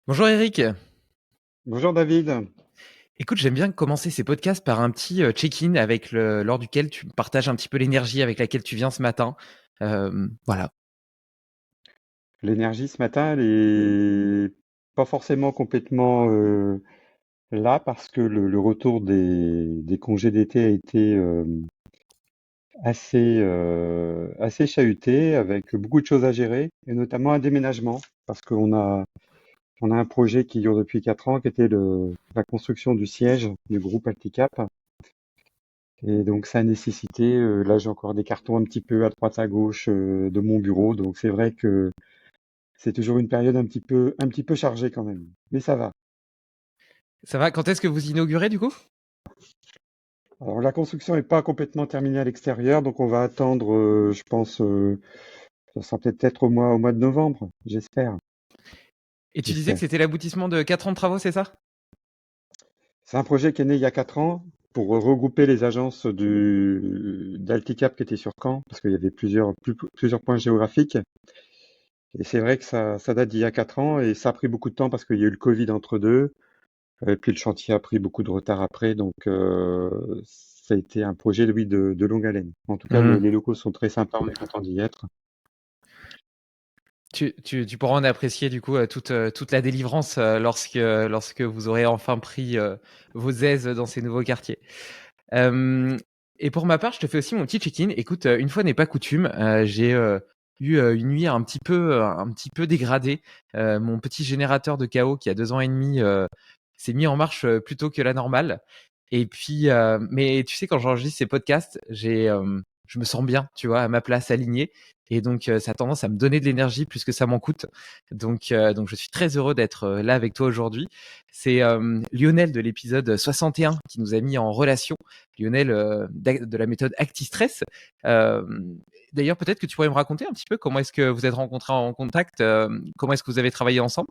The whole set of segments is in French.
Bonjour Eric. Bonjour David. Écoute, j'aime bien commencer ces podcasts par un petit check-in lors duquel tu partages un petit peu l'énergie avec laquelle tu viens ce matin. Voilà. L'énergie ce matin, elle est pas forcément complètement là parce que le retour des congés d'été a été assez chahuté avec beaucoup de choses à gérer et notamment un déménagement parce qu'on a un projet qui dure depuis 4 ans qui était la construction du siège du groupe Alticap. Et donc ça a nécessité, là j'ai encore des cartons un petit peu à droite à gauche de mon bureau, donc c'est vrai que c'est toujours une période un petit peu chargée quand même, mais ça va. Ça va? Quand est-ce que vous inaugurez du coup? Alors la construction n'est pas complètement terminée à l'extérieur, donc on va attendre, je pense, ça sera peut-être au mois de novembre, j'espère, Et tu disais que j'espère. c'était l'aboutissement de 4 ans de travaux, c'est ça? C'est un projet qui est né il y a 4 ans pour regrouper les agences d'Alticap qui étaient sur Caen, parce qu'il y avait plusieurs points géographiques. Et c'est vrai que ça date d'il y a 4 ans et ça a pris beaucoup de temps parce qu'il y a eu le Covid entre deux. Et puis le chantier a pris beaucoup de retard après, donc ça a été un projet, oui, de longue haleine. En tout cas, Hmm. les locaux sont très sympas, on est content d'y être. Tu pourras en apprécier du coup toute la délivrance lorsque vous aurez enfin pris vos aises dans ces nouveaux quartiers. Euh, et pour ma part, je te fais aussi mon petit check-in. Écoute, une fois n'est pas coutume, j'ai eu une nuit un petit peu dégradée. Mon petit générateur de chaos qui a 2 ans et demi s'est mis en marche plus tôt que la normale. Et puis, mais tu sais, quand j'enregistre ces podcasts, je me sens bien, tu vois, à ma place, aligné. Et donc, ça a tendance à me donner de l'énergie plus que ça m'en coûte. Donc, je suis très heureux d'être là avec toi aujourd'hui. C'est Lionel de l'épisode 61 qui nous a mis en relation. Lionel de la méthode ActiStress. Euh, D'ailleurs, peut-être que tu pourrais me raconter un petit peu comment est-ce que vous êtes rencontrés en contact, comment est-ce que vous avez travaillé ensemble.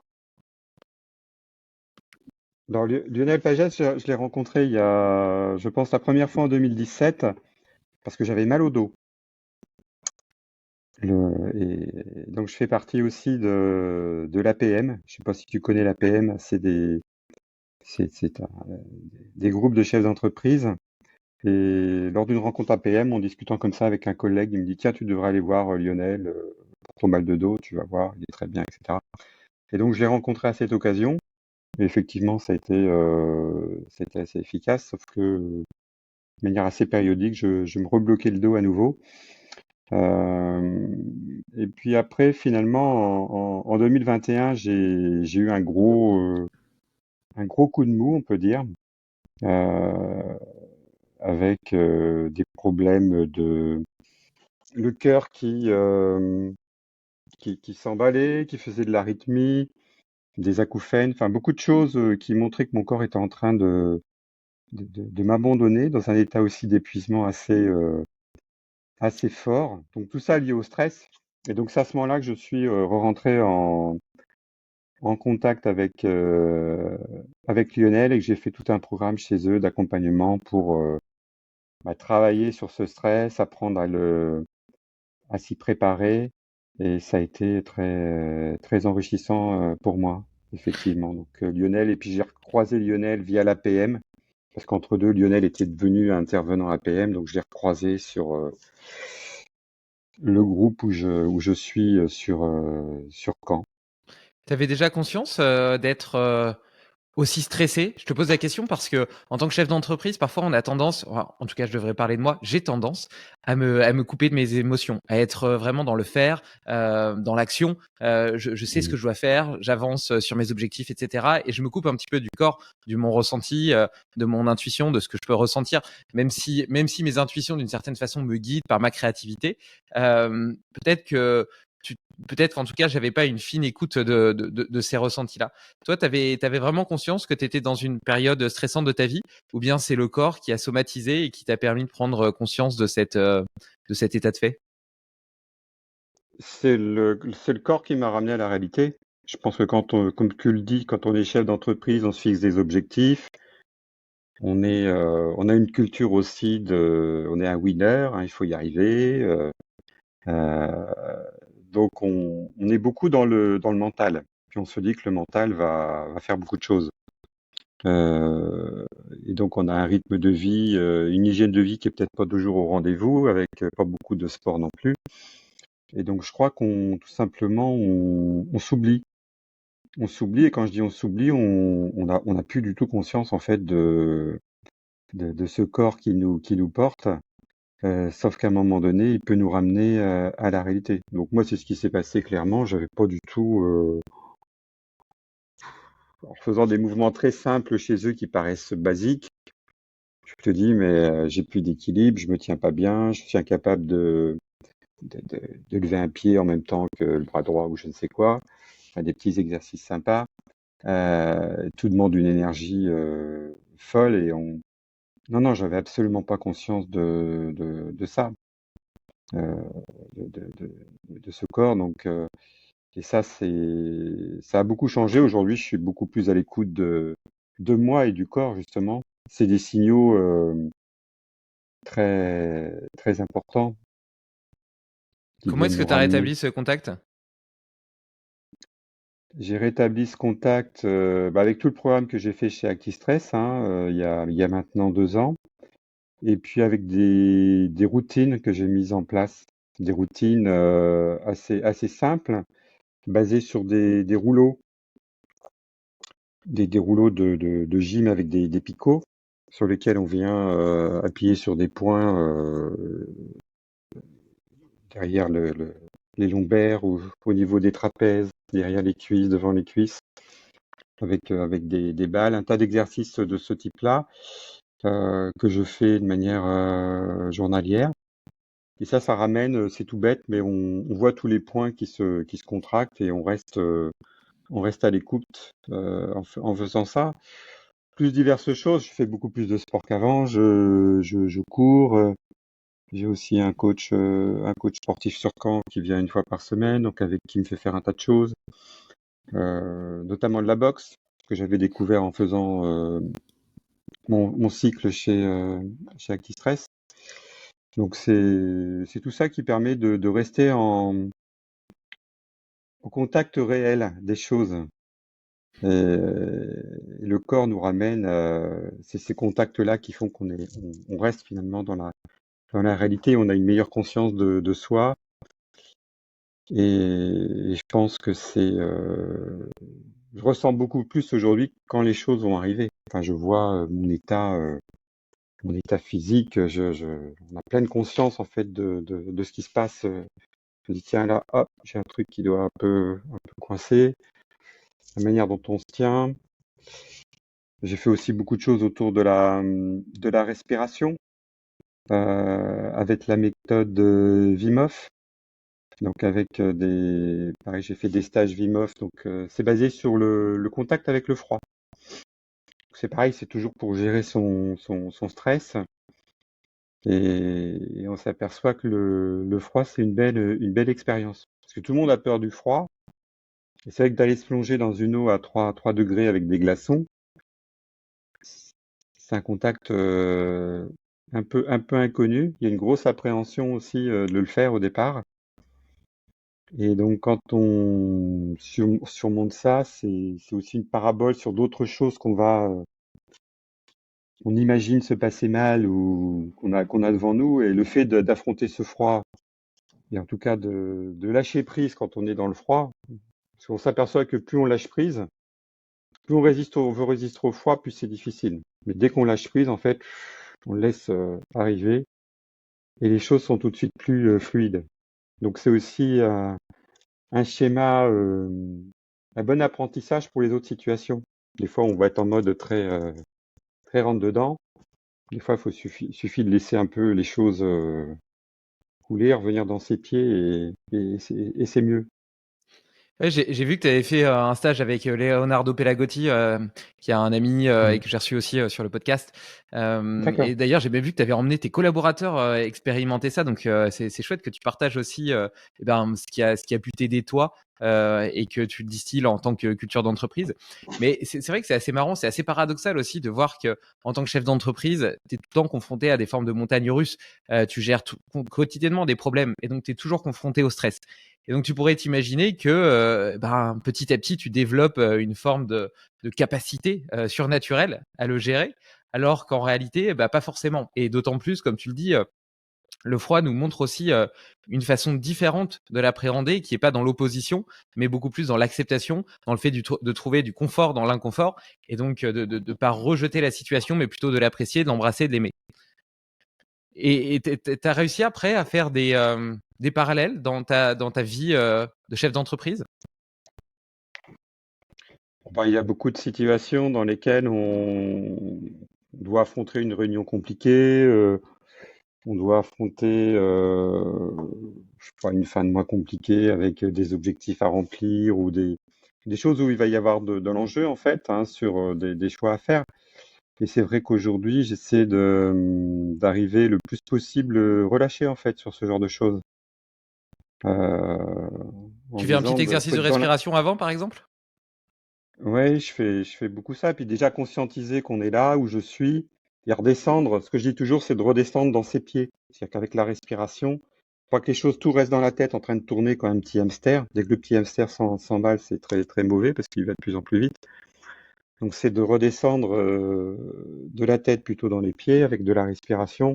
Alors Lionel Pagès, je l'ai rencontré il y a, je pense, la première fois en 2017, parce que j'avais mal au dos. Et donc je fais partie aussi de l'APM. Je sais pas si tu connais l'APM, c'est des groupes de chefs d'entreprise. Et lors d'une rencontre APM, en discutant comme ça avec un collègue, il me dit, tiens, tu devrais aller voir Lionel pour ton mal de dos, tu vas voir, il est très bien, etc. Et donc je l'ai rencontré à cette occasion. Et effectivement, ça a été assez efficace, sauf que de manière assez périodique, je me rebloquais le dos à nouveau. Euh, et puis après, finalement, en 2021, j'ai eu un gros coup de mou, on peut dire, euh, avec des problèmes le cœur qui s'emballait, qui faisait de l'arythmie, des acouphènes, enfin beaucoup de choses qui montraient que mon corps était en train de m'abandonner dans un état aussi d'épuisement assez fort. Donc tout ça lié au stress. Et donc c'est à ce moment-là que je suis rentré en contact avec Lionel et que j'ai fait tout un programme chez eux d'accompagnement pour travailler sur ce stress, apprendre à s'y préparer. Et ça a été très, très enrichissant pour moi, effectivement. Donc Lionel, et puis j'ai recroisé Lionel via l'APM, parce qu'entre deux, Lionel était devenu intervenant APM, donc je l'ai recroisé sur le groupe où je suis sur Caen. Tu avais déjà conscience d'être aussi stressé? Je te pose la question parce que en tant que chef d'entreprise, parfois on a tendance, enfin, en tout cas je devrais parler de moi, j'ai tendance à me couper de mes émotions, à être vraiment dans le faire, dans l'action. Je sais ce que Mmh. je dois faire, j'avance sur mes objectifs, etc. Et je me coupe un petit peu du corps, de mon ressenti, de mon intuition, de ce que je peux ressentir, même si mes intuitions d'une certaine façon me guident par ma créativité. Peut-être que tu, peut-être qu'en tout cas j'avais pas une fine écoute de ces ressentis-là. Toi, tu avais vraiment conscience que tu étais dans une période stressante de ta vie, ou bien c'est le corps qui a somatisé et qui t'a permis de prendre conscience de cet état de fait? C'est le corps qui m'a ramené à la réalité. Je pense que comme tu le dis, quand on est chef d'entreprise, on se fixe des objectifs. On a une culture aussi on est un winner, hein, il faut y arriver. Euh, donc on est beaucoup dans le mental. puis on se dit que le mental va faire beaucoup de choses. Et donc on a un rythme de vie, une hygiène de vie qui est peut-être pas toujours au rendez-vous, avec pas beaucoup de sport non plus. Et donc je crois qu'on tout simplement on s'oublie. On s'oublie, et quand je dis on s'oublie, on a plus du tout conscience en fait de ce corps qui nous porte. Sauf qu'à un moment donné, il peut nous ramener à la réalité. Donc moi, c'est ce qui s'est passé clairement. J'avais pas du tout, en faisant des mouvements très simples chez eux qui paraissent basiques, je te dis, mais j'ai plus d'équilibre, je me tiens pas bien, je suis incapable de lever un pied en même temps que le bras droit ou je ne sais quoi. Enfin, des petits exercices sympas. Tout demande une énergie folle et non, non, j'avais absolument pas conscience de ça, euh, de ce corps. Donc, et ça, ça a beaucoup changé. Aujourd'hui, je suis beaucoup plus à l'écoute de moi et du corps, justement. C'est des signaux très, très importants qui Comment viennent est-ce que nous tu as ramener. rétabli ce contact? J'ai rétabli ce contact avec tout le programme que j'ai fait chez ActiStress, hein, il y a maintenant 2 ans, et puis avec des routines que j'ai mises en place, des routines assez simples, basées sur des rouleaux, des rouleaux de gym avec des picots sur lesquels on vient appuyer sur des points derrière les lombaires ou au niveau des trapèzes, derrière les cuisses, devant les cuisses, avec des balles, un tas d'exercices de ce type-là que je fais de manière journalière. Et ça ramène, c'est tout bête, mais on voit tous les points qui se contractent et on reste à l'écoute en faisant ça. Plus diverses choses, je fais beaucoup plus de sport qu'avant, je cours, j'ai aussi un coach sportif sur Caen qui vient une fois par semaine, donc avec qui me fait faire un tas de choses, notamment de la boxe, que j'avais découvert en faisant mon cycle chez ActiStress. Donc c'est tout ça qui permet de rester au contact réel des choses. Et le corps nous ramène, c'est ces contacts-là qui font on reste finalement dans la réalité, on a une meilleure conscience de soi. Et je pense que je ressens beaucoup plus aujourd'hui quand les choses vont arriver. Enfin, je vois mon état physique, on a pleine conscience en fait de ce qui se passe. Je me dis, tiens là, hop, j'ai un truc qui doit un peu coincer. La manière dont on se tient. J'ai fait aussi beaucoup de choses autour de la respiration avec la méthode Wim Hof. Donc avec pareil, j'ai fait des stages Wim Hof. Donc c'est basé sur le contact avec le froid. C'est pareil, c'est toujours pour gérer son stress. Et on s'aperçoit que le froid, c'est une belle expérience. Parce que tout le monde a peur du froid. Et c'est vrai que d'aller se plonger dans une eau à 3 degrés avec des glaçons, c'est un contact un peu inconnu. Il y a une grosse appréhension aussi de le faire au départ. Et donc quand on surmonte ça, c'est aussi une parabole sur d'autres choses on imagine se passer mal ou qu'on a devant nous. Et le fait d'affronter ce froid, et en tout cas de lâcher prise quand on est dans le froid, parce qu'on s'aperçoit que plus on lâche prise, plus on veut résister au froid, plus c'est difficile. Mais dès qu'on lâche prise, en fait, on le laisse arriver et les choses sont tout de suite plus fluides. Donc c'est aussi un schéma, un bon apprentissage pour les autres situations. Des fois, on va être en mode très rentre dedans. Des fois, suffit de laisser un peu les choses couler, revenir dans ses pieds et c'est mieux. Ouais, j'ai vu que tu avais fait un stage avec Leonardo Pelagotti, qui est un ami et Mm. que j'ai reçu aussi sur le podcast. D'accord. Et d'ailleurs, j'ai même vu que tu avais emmené tes collaborateurs expérimenter ça. Donc, c'est chouette que tu partages aussi eh ben, ce qui a pu t'aider toi et que tu le distilles en tant que culture d'entreprise. Mais c'est vrai que c'est assez marrant, c'est assez paradoxal aussi de voir que en tant que chef d'entreprise, tu es tout le temps confronté à des formes de montagnes russes. Tu gères quotidiennement des problèmes et donc tu es toujours confronté au stress. Et donc, tu pourrais t'imaginer que petit à petit, tu développes une forme de capacité surnaturelle à le gérer, alors qu'en réalité, pas forcément. Et d'autant plus, comme tu le dis, le froid nous montre aussi une façon différente de l'appréhender, qui est pas dans l'opposition, mais beaucoup plus dans l'acceptation, dans le fait de trouver du confort dans l'inconfort, et donc de pas rejeter la situation, mais plutôt de l'apprécier, de l'embrasser, de l'aimer. Et t'as réussi après à faire des parallèles dans ta vie de chef d'entreprise? Bah, il y a beaucoup de situations dans lesquelles on doit affronter une réunion compliquée, on doit affronter je sais pas, une fin de mois compliquée avec des objectifs à remplir ou des choses où il va y avoir de l'enjeu en fait, hein, sur des choix à faire. Et c'est vrai qu'aujourd'hui, j'essaie d'arriver le plus possible relâché en fait sur ce genre de choses. Euh, En Tu fais un disant, petit bah, exercice faut de être dans la... respiration avant, par exemple? Ouais, je fais beaucoup ça. Puis déjà conscientiser qu'on est là, où je suis, et redescendre. Ce que je dis toujours, c'est de redescendre dans ses pieds. C'est-à-dire qu'avec la respiration, pas que les choses, tout reste dans la tête en train de tourner comme un petit hamster. Dès que le petit hamster s'emballe, c'est très, très mauvais parce qu'il va de plus en plus vite. Donc c'est de redescendre de la tête plutôt dans les pieds avec de la respiration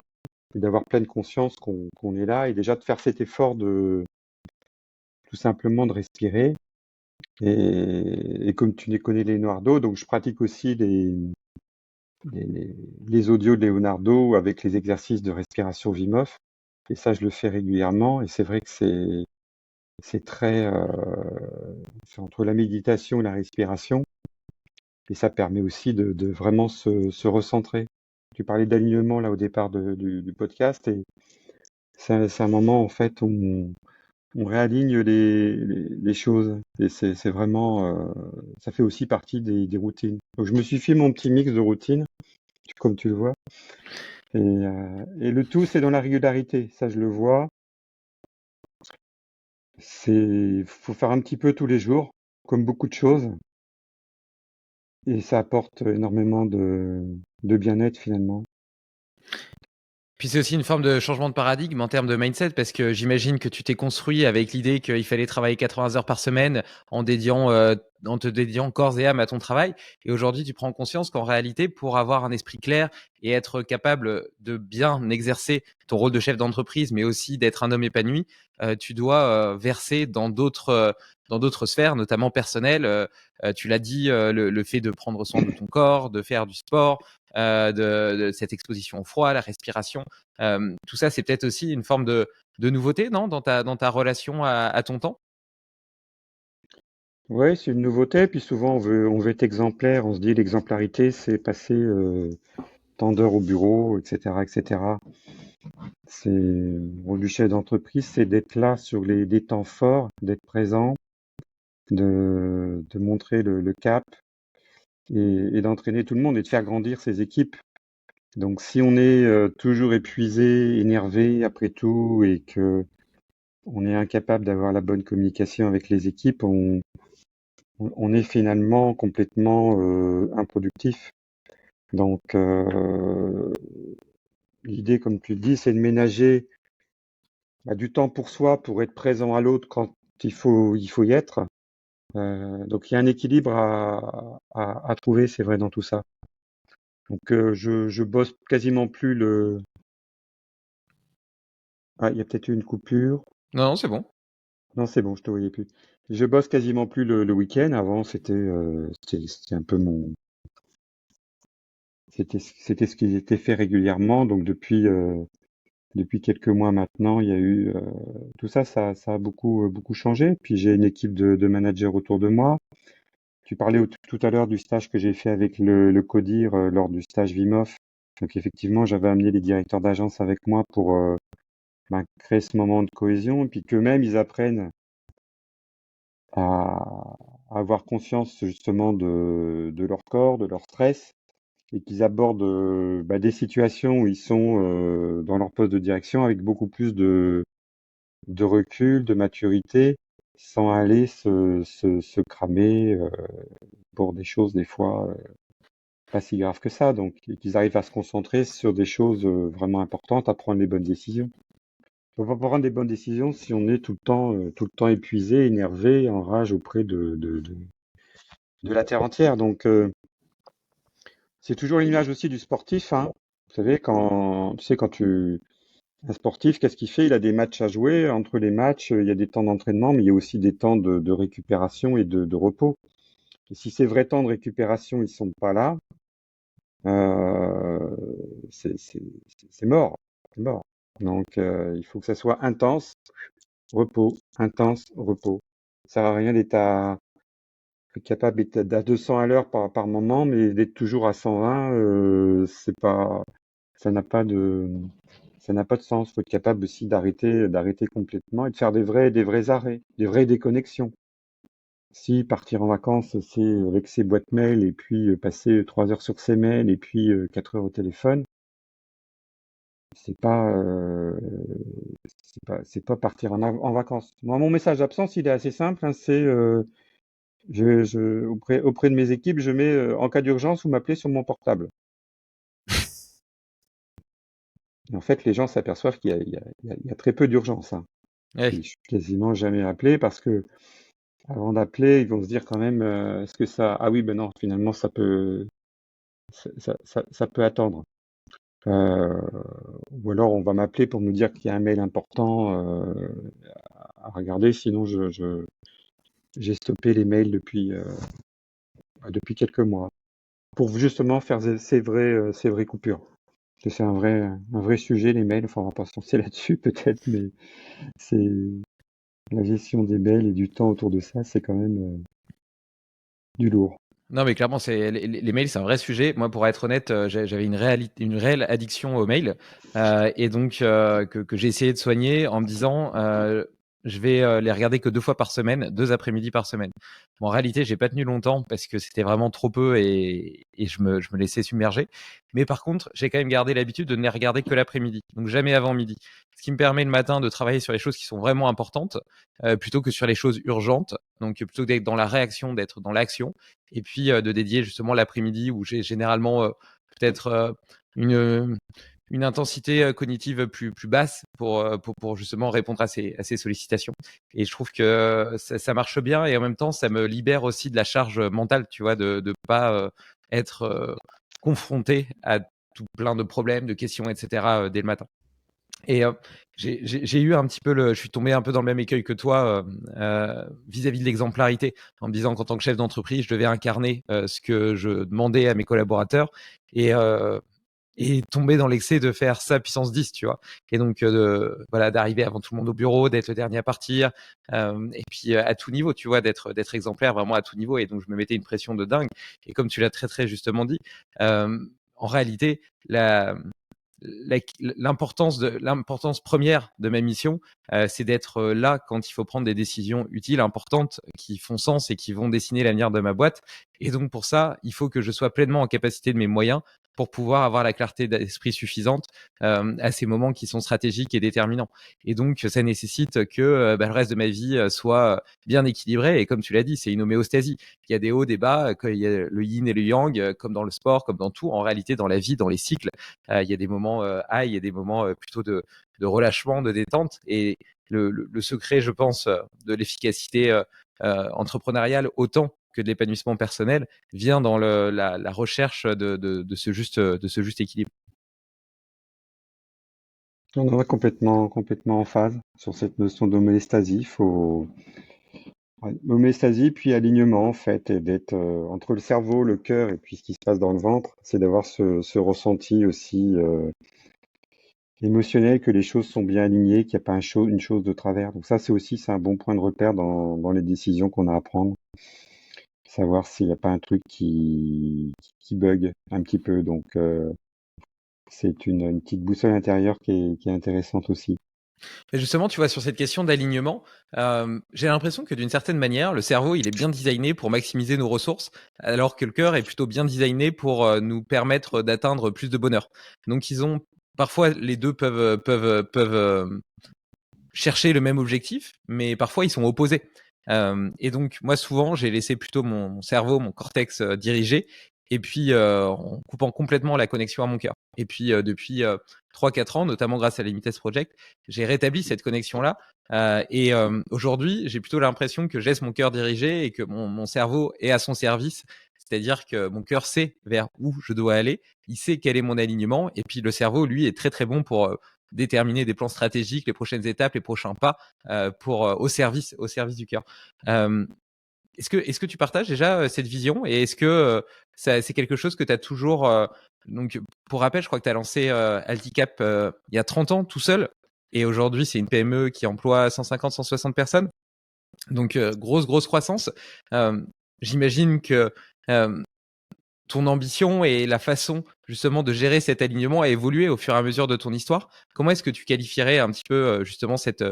et d'avoir pleine conscience qu'on est là et déjà de faire cet effort de tout simplement de respirer. Et comme tu les connais Leonardo, donc je pratique aussi les audios de Leonardo avec les exercices de respiration Wim Hof. Et ça, je le fais régulièrement. Et c'est vrai que c'est très c'est entre la méditation et la respiration. Et ça permet aussi de vraiment se recentrer. Tu parlais d'alignement là au départ du podcast. Et c'est un moment en fait où on réaligne les choses. Et c'est vraiment, ça fait aussi partie des routines. Donc je me suis fait mon petit mix de routines, comme tu le vois. Et le tout, c'est dans la régularité. Ça, je le vois. Faut faire un petit peu tous les jours, comme beaucoup de choses. Et ça apporte énormément de bien-être finalement. Puis c'est aussi une forme de changement de paradigme en termes de mindset, parce que j'imagine que tu t'es construit avec l'idée qu'il fallait travailler 80 heures par semaine en te dédiant corps et âme à ton travail. Et aujourd'hui, tu prends conscience qu'en réalité, pour avoir un esprit clair et être capable de bien exercer ton rôle de chef d'entreprise, mais aussi d'être un homme épanoui, tu dois verser dans d'autres sphères, notamment personnelles. Tu l'as dit, le fait de prendre soin de ton corps, de faire du sport, de cette exposition au froid, la respiration. Tout ça, c'est peut-être aussi une forme de nouveauté, non, dans ta relation à ton temps? Ouais, c'est une nouveauté. Puis souvent, on veut être exemplaire. On se dit l'exemplarité, c'est passer tant d'heures au bureau, etc., etc. C'est le rôle du chef d'entreprise, c'est d'être là sur des temps forts, d'être présent, de montrer le cap et d'entraîner tout le monde et de faire grandir ses équipes. Donc, si on est toujours épuisé, énervé après tout et que on est incapable d'avoir la bonne communication avec les équipes, on est finalement complètement improductif. Donc, l'idée, comme tu le dis, c'est de ménager du temps pour soi, pour être présent à l'autre quand il faut y être. Donc, il y a un équilibre à trouver, c'est vrai, dans tout ça. Donc, je bosse quasiment plus le... Ah, il y a peut-être eu une coupure. Non, non, c'est bon. Non, c'est bon, je te voyais plus. Je bosse quasiment plus le week-end. Avant, c'était un peu c'était ce qui était fait régulièrement. Donc depuis quelques mois maintenant, il y a eu tout ça, ça a beaucoup changé. Puis j'ai une équipe de managers autour de moi. Tu parlais tout à l'heure du stage que j'ai fait avec le CODIR lors du stage Wim Hof. Donc effectivement, j'avais amené les directeurs d'agence avec moi pour créer ce moment de cohésion et puis qu'eux-mêmes ils apprennent à avoir conscience justement de leur corps, de leur stress, et qu'ils abordent des situations où ils sont dans leur poste de direction avec beaucoup plus de recul, de maturité, sans aller se cramer pour des choses des fois pas si graves que ça. Donc, et qu'ils arrivent à se concentrer sur des choses vraiment importantes, à prendre les bonnes décisions. On va pas prendre des bonnes décisions si on est tout le temps épuisé, énervé, en rage auprès de la terre entière. Donc, c'est toujours l'image aussi du sportif, hein. Vous savez, tu sais, un sportif, qu'est-ce qu'il fait? Il a des matchs à jouer. Entre les matchs, il y a des temps d'entraînement, mais il y a aussi des temps de récupération et de repos. Et si ces vrais temps de récupération, ils sont pas là, euh, c'est mort. C'est mort. Donc, il faut que ça soit intense, repos, intense, repos. Ça sert à rien être capable d'être à 200 à l'heure par moment, mais d'être toujours à 120, c'est pas, ça n'a pas de, ça n'a pas de sens. Faut être capable aussi d'arrêter complètement et de faire des vrais arrêts, des vraies déconnexions. Si partir en vacances, c'est avec ses boîtes mail et puis passer 3 heures sur ses mails et puis 4 heures au téléphone, c'est pas, c'est pas partir en vacances. Moi, mon message d'absence, il est assez simple, hein, c'est auprès de mes équipes, je mets en cas d'urgence, vous m'appelez sur mon portable. Et en fait, les gens s'aperçoivent qu'il y a très peu d'urgence, hein. Ouais. Et je suis quasiment jamais appelé parce que avant d'appeler, ils vont se dire quand même, est-ce que ça, ah oui, ben non, finalement, ça peut attendre. Euh, ou alors on va m'appeler pour me dire qu'il y a un mail important à regarder, sinon j'ai stoppé les mails depuis quelques mois pour justement faire ces vraies coupures. Parce que c'est un vrai sujet, les mails. Enfin, on va pas se lancer là-dessus peut-être, mais c'est la gestion des mails et du temps autour de ça, c'est quand même du lourd. Non, mais clairement, les mails, c'est un vrai sujet. Moi, pour être honnête, j'avais une réelle addiction aux mails, et donc que j'ai essayé de soigner en me disant, je vais les regarder que 2 fois par semaine, 2 après-midi par semaine. Bon, en réalité, j'ai pas tenu longtemps parce que c'était vraiment trop peu et je me laissais submerger. Mais par contre, j'ai quand même gardé l'habitude de ne les regarder que l'après-midi, donc jamais avant midi. Ce qui me permet le matin de travailler sur les choses qui sont vraiment importantes, plutôt que sur les choses urgentes. Donc plutôt que d'être dans la réaction, d'être dans l'action et puis de dédier justement l'après-midi où j'ai généralement peut-être une intensité cognitive plus basse pour justement répondre à ces sollicitations. Et je trouve que ça marche bien et en même temps, ça me libère aussi de la charge mentale, tu vois, de ne pas être confronté à tout plein de problèmes, de questions, etc. Dès le matin. Et j'ai eu un petit peu je suis tombé un peu dans le même écueil que toi vis-à-vis de l'exemplarité, en me disant qu'en tant que chef d'entreprise, je devais incarner ce que je demandais à mes collaborateurs et tomber dans l'excès de faire ça puissance 10, tu vois. Et donc, voilà, d'arriver avant tout le monde au bureau, d'être le dernier à partir, et puis à tout niveau, tu vois, d'être exemplaire vraiment à tout niveau. Et donc, je me mettais une pression de dingue. Et comme tu l'as très, très justement dit, en réalité, l'importance première de ma mission, c'est d'être là quand il faut prendre des décisions utiles, importantes, qui font sens et qui vont dessiner l'avenir de ma boîte. Et donc pour ça, il faut que je sois pleinement en capacité de mes moyens pour pouvoir avoir la clarté d'esprit suffisante à ces moments qui sont stratégiques et déterminants. Et donc ça nécessite que le reste de ma vie soit bien équilibré. Et comme tu l'as dit, c'est une homéostasie. Il y a des hauts, des bas, il y a le yin et le yang, comme dans le sport, comme dans tout. En réalité, dans la vie, dans les cycles, il y a des moments high, il y a des moments plutôt de relâchement, de détente. Et le secret, je pense, de l'efficacité entrepreneuriale autant que de l'épanouissement personnel vient dans la recherche de ce juste équilibre. On est complètement en phase sur cette notion d'homéostasie. Homéostasie puis alignement en fait, et d'être entre le cerveau, le cœur et puis ce qui se passe dans le ventre, c'est d'avoir ce ressenti aussi émotionnel que les choses sont bien alignées, qu'il n'y a pas une chose de travers. Donc ça, c'est un bon point de repère dans les décisions qu'on a à prendre, savoir s'il n'y a pas un truc qui bug un petit peu. Donc c'est une petite boussole intérieure qui est intéressante aussi. Et justement, tu vois, sur cette question d'alignement, j'ai l'impression que d'une certaine manière, le cerveau, il est bien designé pour maximiser nos ressources, alors que le cœur est plutôt bien designé pour nous permettre d'atteindre plus de bonheur. Donc, parfois les deux peuvent chercher le même objectif, mais parfois ils sont opposés. Et donc, moi, souvent, j'ai laissé plutôt mon cerveau, mon cortex diriger, et puis en coupant complètement la connexion à mon cœur. Et puis depuis 3-4 ans, notamment grâce à Limitless Project, j'ai rétabli cette connexion-là. Et aujourd'hui, j'ai plutôt l'impression que je laisse mon cœur diriger et que mon cerveau est à son service. C'est-à-dire que mon cœur sait vers où je dois aller, il sait quel est mon alignement, et puis le cerveau, lui, est très très bon pour déterminer des plans stratégiques, les prochaines étapes, les prochains pas, au service du cœur. Est-ce que tu partages déjà cette vision, et est-ce que c'est quelque chose que tu as toujours donc pour rappel, je crois que tu as lancé Alticap il y a 30 ans tout seul, et aujourd'hui c'est une PME qui emploie 150-160 personnes. Donc grosse croissance. J'imagine que ton ambition et la façon justement de gérer cet alignement a évolué au fur et à mesure de ton histoire. Comment est-ce que tu qualifierais un petit peu justement cette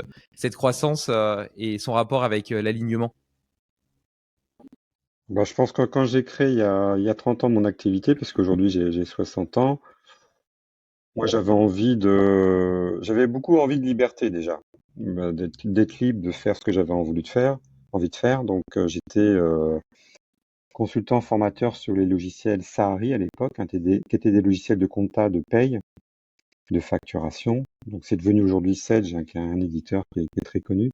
croissance et son rapport avec l'alignement? Bah, je pense que quand j'ai créé il y a 30 ans mon activité, parce qu'aujourd'hui j'ai 60 ans, moi j'avais beaucoup envie de liberté déjà, d'être libre, de faire ce que j'avais envie de faire. Donc j'étais consultant formateur sur les logiciels Sahari à l'époque, hein, qui étaient des logiciels de compta, de paye, de facturation. Donc c'est devenu aujourd'hui Sage, hein, qui est un éditeur qui est très connu.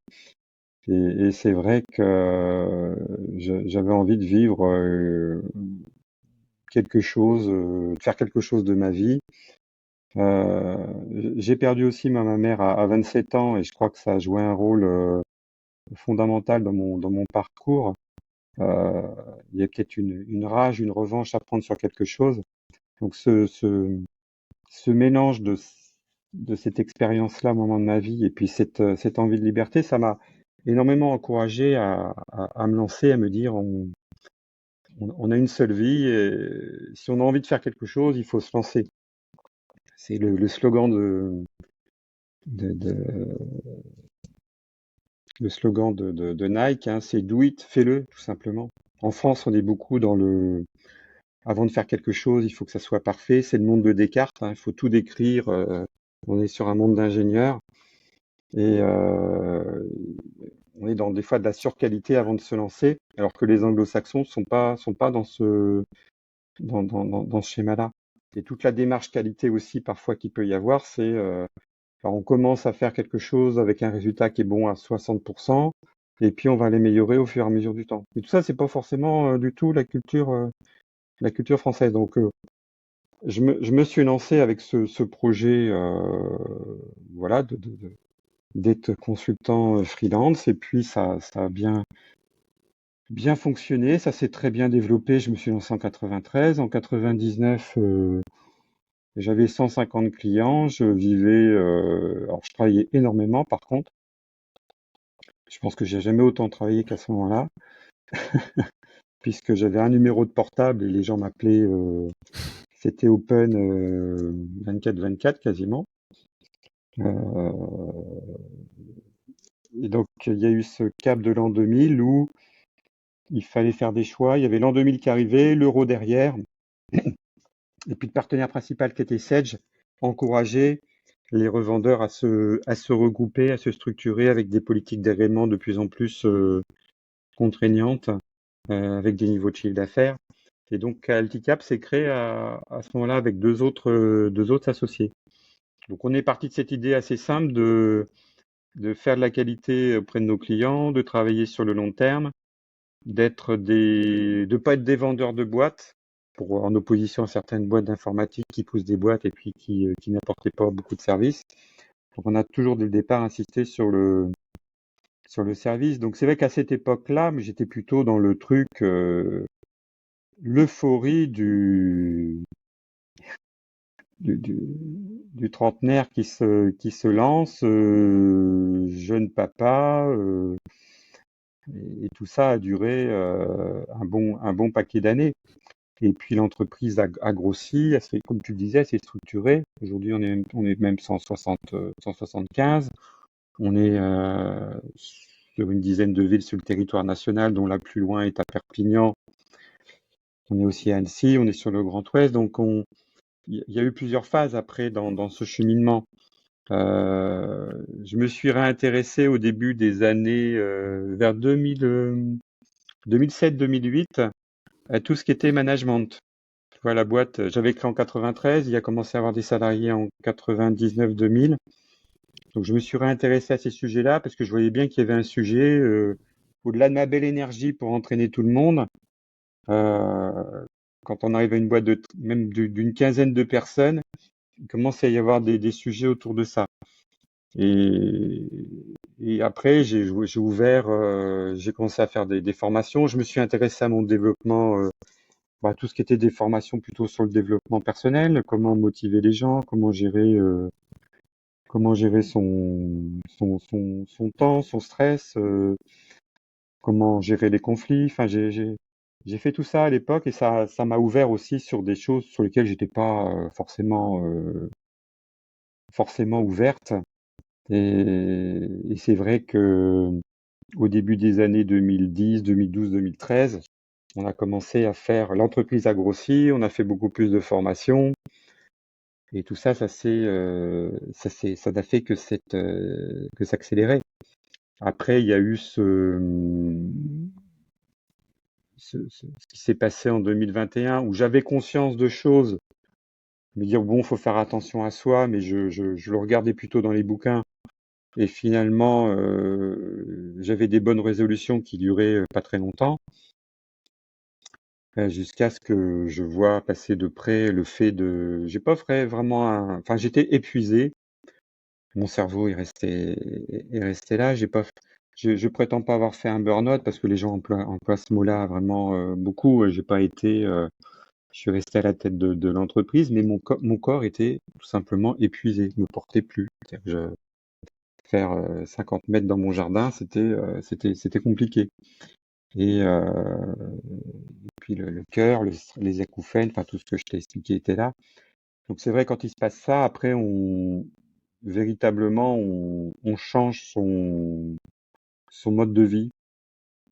Et c'est vrai que j'avais envie de vivre quelque chose, de faire quelque chose de ma vie. J'ai perdu aussi ma mère à 27 ans, et je crois que ça a joué un rôle fondamental dans mon parcours. Euh, il y a peut-être une rage, une revanche à prendre sur quelque chose. Donc ce mélange de cette expérience-là, au moment de ma vie, et puis cette envie de liberté, ça m'a énormément encouragé à me lancer, à me dire on a une seule vie, et si on a envie de faire quelque chose, il faut se lancer. C'est le slogan de, de- le slogan de Nike, hein, c'est do it, fais-le, tout simplement. En France, on est beaucoup dans avant de faire quelque chose, il faut que ça soit parfait. C'est le monde de Descartes, hein, il faut tout décrire. On est sur un monde d'ingénieurs, et on est dans des fois de la surqualité avant de se lancer, alors que les anglo-saxons sont pas dans ce schéma-là. Et toute la démarche qualité aussi, parfois, qu'il peut y avoir, c'est alors on commence à faire quelque chose avec un résultat qui est bon à 60%, et puis on va l'améliorer au fur et à mesure du temps. Et tout ça, c'est pas forcément du tout la culture française. Donc, je me suis lancé avec ce projet, voilà, d'être consultant freelance, et puis ça a bien fonctionné, ça s'est très bien développé. Je me suis lancé en 93. En 99, j'avais 150 clients. Je vivais, alors je travaillais énormément par contre. Je pense que j'ai jamais autant travaillé qu'à ce moment-là, puisque j'avais un numéro de portable et les gens m'appelaient, c'était open 24/24 quasiment. Euh, et donc il y a eu ce cap de l'an 2000 où il fallait faire des choix. Il y avait l'an 2000 qui arrivait, l'euro derrière, et puis le partenaire principal qui était Sedge encourageait les revendeurs à se regrouper, à se structurer avec des politiques d'agrément de plus en plus contraignantes, avec des niveaux de chiffre d'affaires. Et donc Alticap s'est créé à ce moment-là avec deux autres associés. Donc on est parti de cette idée assez simple de faire de la qualité auprès de nos clients, de travailler sur le long terme, de pas être des vendeurs de boîtes, en opposition à certaines boîtes d'informatique qui poussent des boîtes et puis qui n'apportaient pas beaucoup de services. Donc on a toujours dès le départ insisté sur le service. Donc c'est vrai qu'à cette époque-là, mais j'étais plutôt dans le truc, l'euphorie du, du, du trentenaire qui se lance, jeune papa, et tout ça a duré un bon paquet d'années. Et puis l'entreprise a grossi, comme tu le disais, elle s'est structurée. Aujourd'hui, on est même 160, 175. On est sur une dizaine de villes sur le territoire national, dont la plus loin est à Perpignan. On est aussi à Annecy, on est sur le Grand Ouest. Donc il y a eu plusieurs phases après dans ce cheminement. Je me suis réintéressé au début des années vers 2007-2008 à tout ce qui était management. vois, la boîte, j'avais créé en 93, il a commencé à avoir des salariés en 99-2000. Donc, je me suis réintéressé à ces sujets-là parce que je voyais bien qu'il y avait un sujet, au-delà de ma belle énergie pour entraîner tout le monde. euh, Quand on arrive à une boîte même d'une quinzaine de personnes, il commence à y avoir des sujets autour de ça. Et, et après, j'ai ouvert, j'ai commencé à faire des formations. Je me suis intéressé à mon développement, tout ce qui était des formations plutôt sur le développement personnel, comment motiver les gens, comment gérer son temps, son stress, comment gérer les conflits. Enfin, j'ai fait tout ça à l'époque et ça m'a ouvert aussi sur des choses sur lesquelles j'étais pas forcément ouverte. Et c'est vrai que au début des années 2010, 2012, 2013, on a commencé à faire, l'entreprise a grossi, on a fait beaucoup plus de formations. Et tout ça, ça n'a fait que s'accélérer. Après, il y a eu ce qui s'est passé en 2021 où j'avais conscience de choses, me dire bon, faut faire attention à soi, mais je le regardais plutôt dans les bouquins. Et finalement, j'avais des bonnes résolutions qui duraient pas très longtemps, jusqu'à ce que je vois passer de près le fait j'ai pas vraiment enfin, j'étais épuisé. Mon cerveau est resté là. Je prétends pas avoir fait un burn-out parce que les gens emploient ce mot-là vraiment beaucoup. J'ai pas été, je suis resté à la tête de l'entreprise, mais mon corps était tout simplement épuisé, me portait plus. C'est-à-dire que faire 50 mètres dans mon jardin, c'était compliqué. Et puis le cœur, les acouphènes, enfin tout ce que je t'ai expliqué était là. Donc c'est vrai, quand il se passe ça, après, véritablement, on change son mode de vie.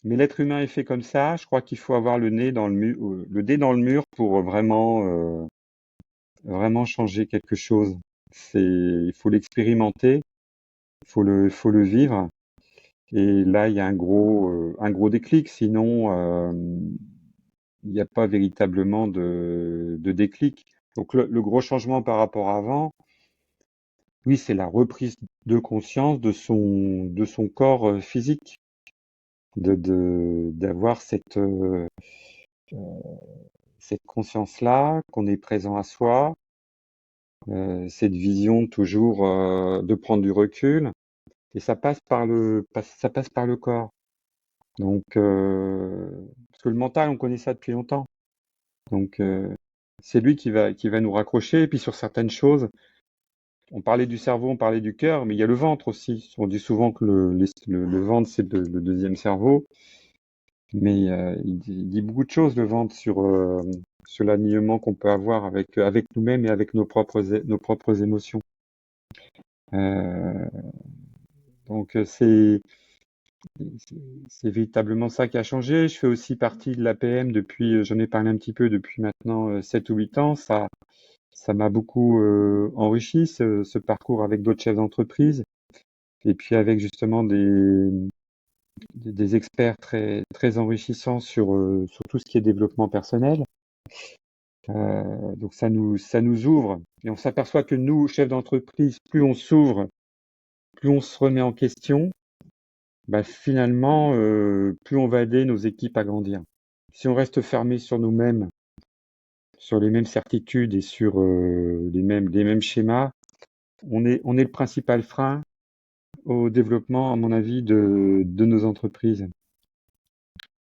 Mais l'être humain est fait comme ça. Je crois qu'il faut avoir le nez dans le mur pour vraiment changer quelque chose. Il faut l'expérimenter, il faut le vivre. Et là, il y a un gros déclic. Sinon, il n'y a pas véritablement de déclic. Donc le gros changement par rapport à avant, oui, c'est la reprise de conscience de son corps physique, d'avoir cette conscience-là, qu'on est présent à soi, cette vision toujours de prendre du recul, et ça passe par le corps. Donc, parce que le mental, on connaît ça depuis longtemps. Donc, c'est lui qui va nous raccrocher. Et puis sur certaines choses, on parlait du cerveau, on parlait du cœur, mais il y a le ventre aussi. On dit souvent que le ventre, c'est le deuxième cerveau. Mais il dit beaucoup de choses, le ventre, sur l'alignement qu'on peut avoir avec nous-mêmes et avec nos propres émotions. Euh, donc c'est véritablement ça qui a changé. Je fais aussi partie de l'APM depuis, j'en ai parlé un petit peu depuis maintenant 7 ou 8 ans. Ça m'a beaucoup enrichi, ce parcours avec d'autres chefs d'entreprise. Et puis avec justement des experts très, très enrichissants sur tout ce qui est développement personnel. Donc ça nous ouvre et on s'aperçoit que nous, chefs d'entreprise, plus on s'ouvre, plus on se remet en question, finalement, plus on va aider nos équipes à grandir. Si on reste fermé sur nous-mêmes, sur les mêmes certitudes et sur les mêmes schémas, on est le principal frein au développement, à mon avis, de nos entreprises.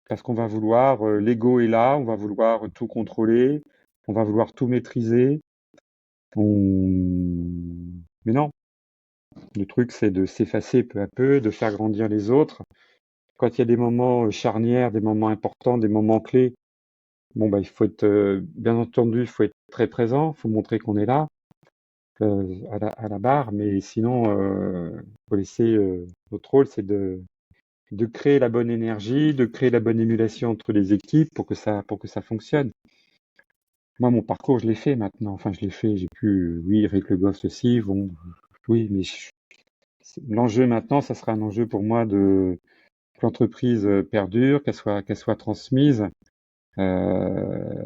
Parce qu'on va vouloir, l'ego est là, on va vouloir tout contrôler, on va vouloir tout maîtriser. Mais non, le truc c'est de s'effacer peu à peu, de faire grandir les autres. Quand il y a des moments charnières, des moments importants, des moments clés, bon il faut être, bien entendu, il faut être très présent, il faut montrer qu'on est là à la barre, mais sinon, faut laisser. Notre rôle, c'est de créer la bonne énergie, de créer la bonne émulation entre les équipes pour que ça fonctionne. Moi, mon parcours, je l'ai fait maintenant. Enfin, je l'ai fait. J'ai pu, oui, avec le Ghost aussi. Bon, oui, mais l'enjeu maintenant, ça sera un enjeu pour moi que l'entreprise perdure, qu'elle soit transmise, euh,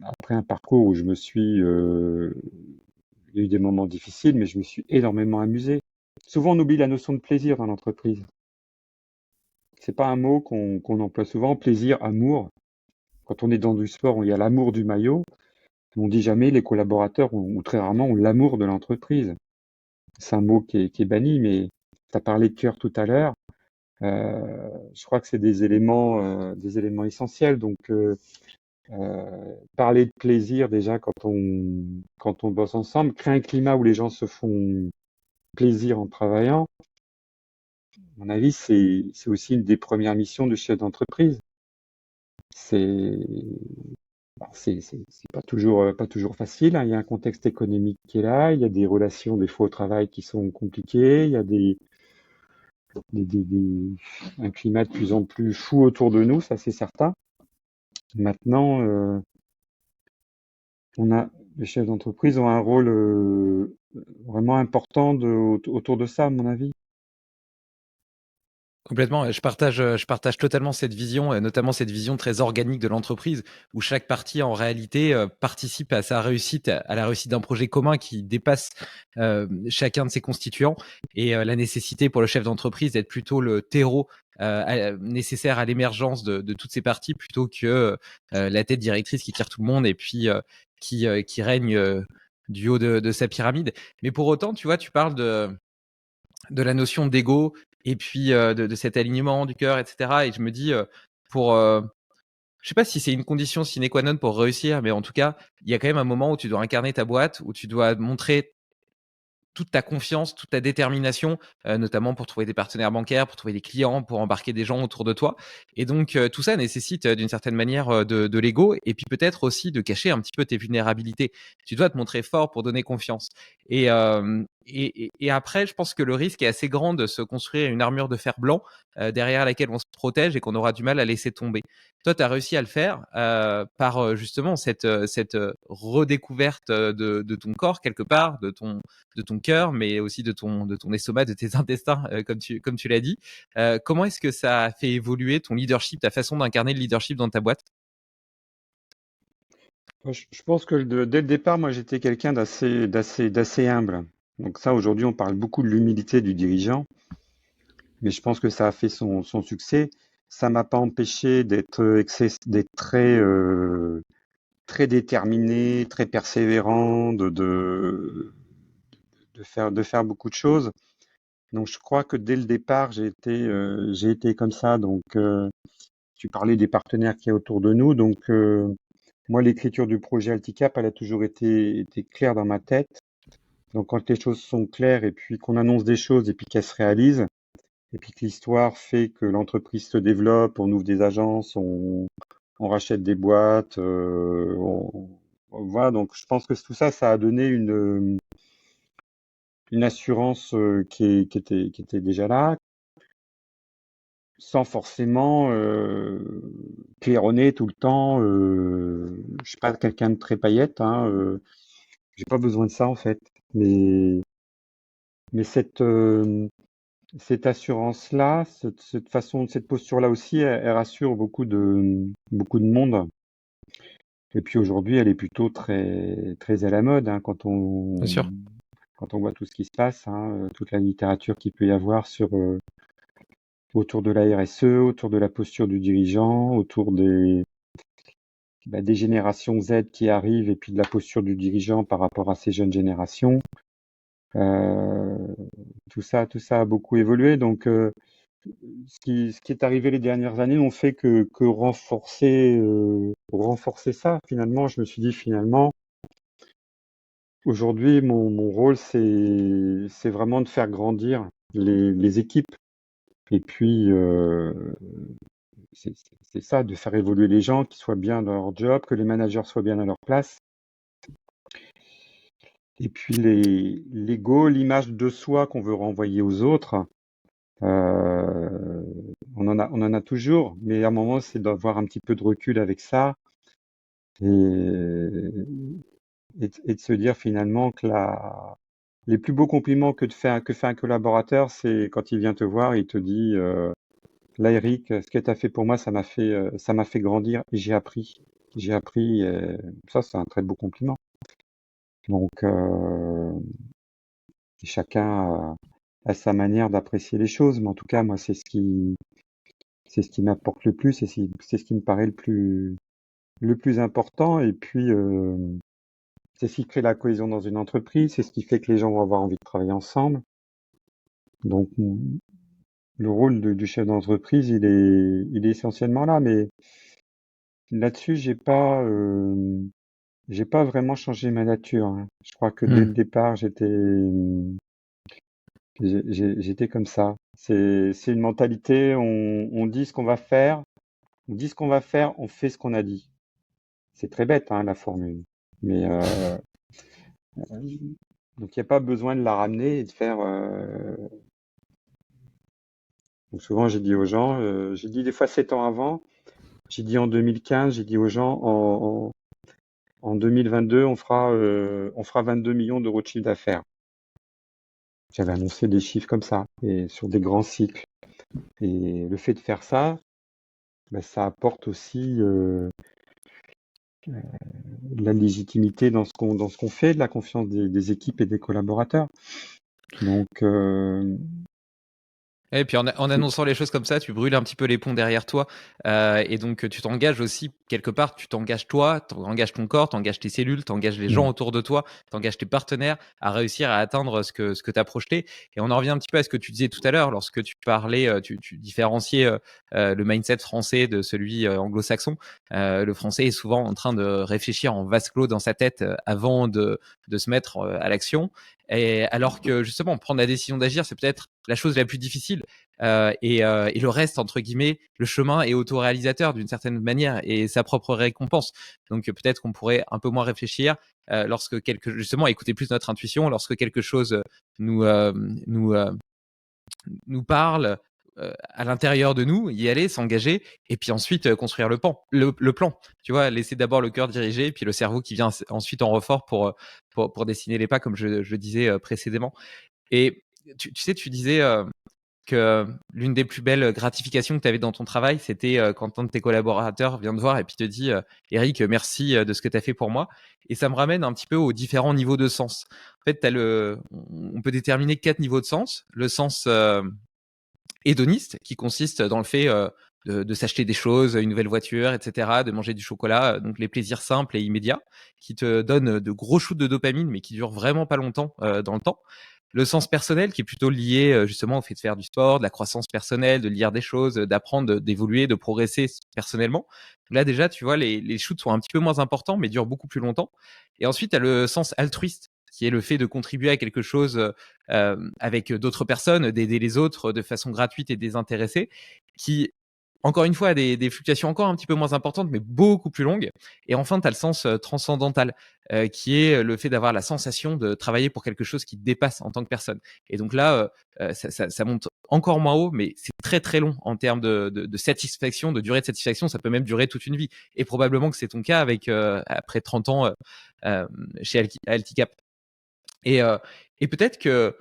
après un parcours où il y a eu des moments difficiles, mais je me suis énormément amusé. Souvent, on oublie la notion de plaisir dans l'entreprise. C'est pas un mot qu'on emploie souvent, plaisir, amour. Quand on est dans du sport, il y a l'amour du maillot. On dit jamais les collaborateurs ou très rarement ont l'amour de l'entreprise. C'est un mot qui est banni, mais tu as parlé de cœur tout à l'heure. Je crois que c'est des éléments essentiels. Donc, parler de plaisir déjà quand on bosse ensemble, créer un climat où les gens se font plaisir en travaillant. À mon avis, c'est aussi une des premières missions de chef d'entreprise. C'est c'est pas toujours facile, hein. Il y a un contexte économique qui est là, il y a des relations des fois au travail qui sont compliquées, il y a un climat de plus en plus fou autour de nous, ça c'est certain. Maintenant, les chefs d'entreprise ont un rôle vraiment important autour de ça, à mon avis. Complètement, je partage totalement cette vision, notamment cette vision très organique de l'entreprise, où chaque partie en réalité participe à sa réussite, à la réussite d'un projet commun qui dépasse chacun de ses constituants, et la nécessité pour le chef d'entreprise d'être plutôt le terreau nécessaire à l'émergence de toutes ces parties, plutôt que la tête directrice qui tire tout le monde et puis qui règne du haut de sa pyramide. Mais pour autant, tu vois, tu parles de la notion d'ego et puis de cet alignement du cœur, etc. Et je me dis, pour, je sais pas si c'est une condition sine qua non pour réussir, mais en tout cas, il y a quand même un moment où tu dois incarner ta boîte, où tu dois montrer toute ta confiance, toute ta détermination, notamment pour trouver des partenaires bancaires, pour trouver des clients, pour embarquer des gens autour de toi. Et donc, tout ça nécessite d'une certaine manière de l'ego et puis peut-être aussi de cacher un petit peu tes vulnérabilités. Tu dois te montrer fort pour donner confiance. Et après, je pense que le risque est assez grand de se construire une armure de fer blanc derrière laquelle on se protège et qu'on aura du mal à laisser tomber. Toi, tu as réussi à le faire par justement cette redécouverte de ton corps quelque part, de ton cœur, mais aussi de ton estomac, de tes intestins, comme tu l'as dit. Comment est-ce que ça a fait évoluer ton leadership, ta façon d'incarner le leadership dans ta boîte? Je pense que dès le départ, moi, j'étais quelqu'un d'assez humble. Donc ça, aujourd'hui, on parle beaucoup de l'humilité du dirigeant, mais je pense que ça a fait son succès. Ça m'a pas empêché d'être très déterminé, très persévérant, de faire beaucoup de choses. Donc, je crois que dès le départ, j'ai été comme ça. Donc, tu parlais des partenaires qu'il y a autour de nous. Donc, moi, l'écriture du projet Alticap, elle a toujours été claire dans ma tête. Donc, quand les choses sont claires et puis qu'on annonce des choses et puis qu'elles se réalisent, et puis que l'histoire fait que l'entreprise se développe, on ouvre des agences, on rachète des boîtes, voilà. Donc, je pense que tout ça, ça a donné une assurance qui était déjà là, sans forcément claironner tout le temps. Je suis pas quelqu'un de très paillette, hein, j'ai pas besoin de ça en fait. Mais, mais cette assurance-là, cette posture-là aussi, elle rassure beaucoup de monde. Et puis aujourd'hui, elle est plutôt très à la mode, hein, Bien sûr. quand on voit tout ce qui se passe, hein, toute la littérature qu'il peut y avoir autour de la RSE, autour de la posture du dirigeant, autour des générations Z qui arrivent et puis de la posture du dirigeant par rapport à ces jeunes générations. Euh, tout ça a beaucoup évolué. Donc, ce qui est arrivé les dernières années n'ont fait que renforcer ça. Finalement, je me suis dit finalement, aujourd'hui, mon rôle, c'est vraiment de faire grandir les équipes. Et puis, c'est ça, de faire évoluer les gens, qu'ils soient bien dans leur job, que les managers soient bien à leur place. Et puis l'ego, l'image de soi qu'on veut renvoyer aux autres, on en a toujours, mais à un moment, c'est d'avoir un petit peu de recul avec ça et, et de se dire finalement que les plus beaux compliments que fait un collaborateur, c'est quand il vient te voir et il te dit là, Eric, ce que tu as fait pour moi, ça m'a fait grandir et j'ai appris. j'ai appris, ça c'est un très beau compliment. Donc, chacun a sa manière d'apprécier les choses, mais en tout cas, moi, c'est ce qui m'apporte le plus et c'est ce qui me paraît le plus important. Et puis, c'est ce qui crée la cohésion dans une entreprise, c'est ce qui fait que les gens vont avoir envie de travailler ensemble. Donc, le rôle du chef d'entreprise, il est essentiellement là. Mais là-dessus, j'ai pas vraiment changé ma nature, hein. Je crois que dès le Hmm. départ, j'étais comme ça. C'est une mentalité, on dit ce qu'on va faire, on dit ce qu'on va faire, on fait ce qu'on a dit. C'est très bête, hein, la formule. Mais donc il n'y a pas besoin de la ramener et de faire. Donc souvent j'ai dit aux gens, j'ai dit des fois 7 ans avant, j'ai dit en 2015, j'ai dit aux gens en 2022 on fera 22 millions d'euros de chiffre d'affaires. J'avais annoncé des chiffres comme ça et sur des grands cycles. Et le fait de faire ça, ben, ça apporte aussi de la légitimité dans ce qu'on fait, de la confiance des équipes et des collaborateurs. Donc, Et puis en c'est- annonçant les choses comme ça, tu brûles un petit peu les ponts derrière toi. Et donc tu t'engages aussi, quelque part, tu t'engages toi, t'engages ton corps, t'engages tes cellules, t'engages les gens mm, autour de toi, t'engages tes partenaires à réussir à atteindre ce que tu as projeté. Et on en revient un petit peu à ce que tu disais tout à l'heure, lorsque tu parlais, tu différenciais le mindset français de celui anglo-saxon. Le français est souvent en train de réfléchir en vase clos dans sa tête avant de se mettre à l'action. Et alors que justement, prendre la décision d'agir, c'est peut-être la chose la plus difficile. Et le reste, entre guillemets, le chemin est autoréalisateur d'une certaine manière et sa propre récompense. Donc peut-être qu'on pourrait un peu moins réfléchir lorsque justement écouter plus notre intuition, lorsque quelque chose nous nous nous parle à l'intérieur de nous, y aller, s'engager, et puis ensuite construire le plan. Tu vois, laisser d'abord le cœur diriger, puis le cerveau qui vient ensuite en renfort pour dessiner les pas, comme je disais précédemment. Et tu sais, tu disais que l'une des plus belles gratifications que tu avais dans ton travail, c'était quand un de tes collaborateurs vient te voir et puis te dit Eric, merci de ce que tu as fait pour moi. Et ça me ramène un petit peu aux différents niveaux de sens. En fait, on peut déterminer 4 niveaux de sens. Le sens hédoniste, qui consiste dans le fait de s'acheter des choses, une nouvelle voiture, etc., de manger du chocolat, donc les plaisirs simples et immédiats, qui te donnent de gros shoots de dopamine, mais qui durent vraiment pas longtemps dans le temps. Le sens personnel, qui est plutôt lié justement au fait de faire du sport, de la croissance personnelle, de lire des choses, d'apprendre, d'évoluer, de progresser personnellement. Là déjà, tu vois, les shoots sont un petit peu moins importants, mais durent beaucoup plus longtemps. Et ensuite, tu as le sens altruiste, qui est le fait de contribuer à quelque chose avec d'autres personnes, d'aider les autres de façon gratuite et désintéressée, qui, encore une fois, a des fluctuations encore un petit peu moins importantes, mais beaucoup plus longues. Et enfin, tu as le sens transcendantal, qui est le fait d'avoir la sensation de travailler pour quelque chose qui te dépasse en tant que personne. Et donc là, ça monte encore moins haut, mais c'est très très long en termes de satisfaction, de durée de satisfaction. Ça peut même durer toute une vie. Et probablement que c'est ton cas avec après 30 ans chez Alticap. Et, euh, et peut-être que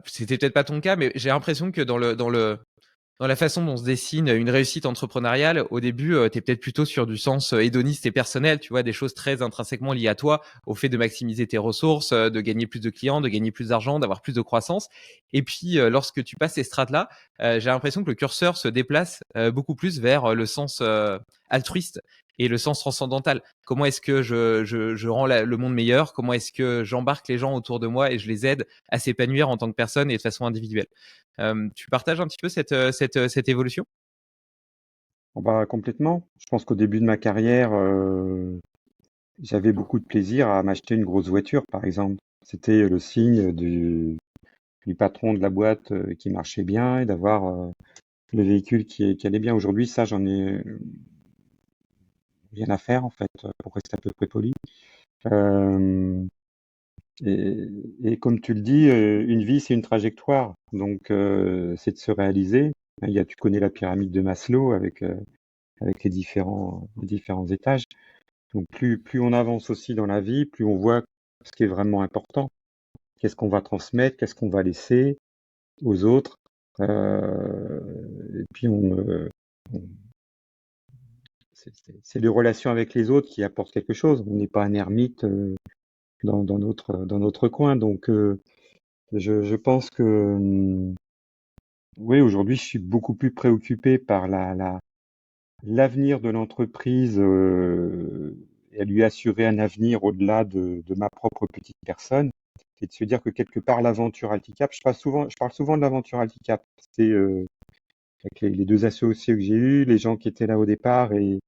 c'était peut-être pas ton cas, mais j'ai l'impression que dans la façon dont se dessine une réussite entrepreneuriale, au début, tu es peut-être plutôt sur du sens hédoniste et personnel, tu vois, des choses très intrinsèquement liées à toi, au fait de maximiser tes ressources, de gagner plus de clients, de gagner plus d'argent, d'avoir plus de croissance. Et puis, lorsque tu passes ces strates-là, j'ai l'impression que le curseur se déplace beaucoup plus vers le sens altruiste et le sens transcendantal. Comment est-ce que je rends le monde meilleur? Comment est-ce que j'embarque les gens autour de moi et je les aide à s'épanouir en tant que personne et de façon individuelle? Tu partages un petit peu cette évolution? bah, complètement. Je pense qu'au début de ma carrière, j'avais beaucoup de plaisir à m'acheter une grosse voiture, par exemple. C'était le signe du patron de la boîte qui marchait bien et d'avoir le véhicule qui allait bien. Aujourd'hui, ça, j'en ai rien à faire, en fait, pour rester à peu près poli. Euh, et comme tu le dis, une vie, c'est une trajectoire. Donc, c'est de se réaliser. Tu connais la pyramide de Maslow avec les différents étages. Donc, plus on avance aussi dans la vie, plus on voit ce qui est vraiment important. Qu'est-ce qu'on va transmettre, qu'est-ce qu'on va laisser aux autres. Et puis, on, c'est les relations avec les autres qui apportent quelque chose. On n'est pas un ermite dans notre coin. Donc, je pense que oui, aujourd'hui, je suis beaucoup plus préoccupé par l'avenir de l'entreprise et à lui assurer un avenir au-delà de ma propre petite personne. Et de se dire que quelque part, l'aventure Alticap, je parle souvent de l'aventure Alticap. C'est avec les deux associés que j'ai eus, les gens qui étaient là au départ et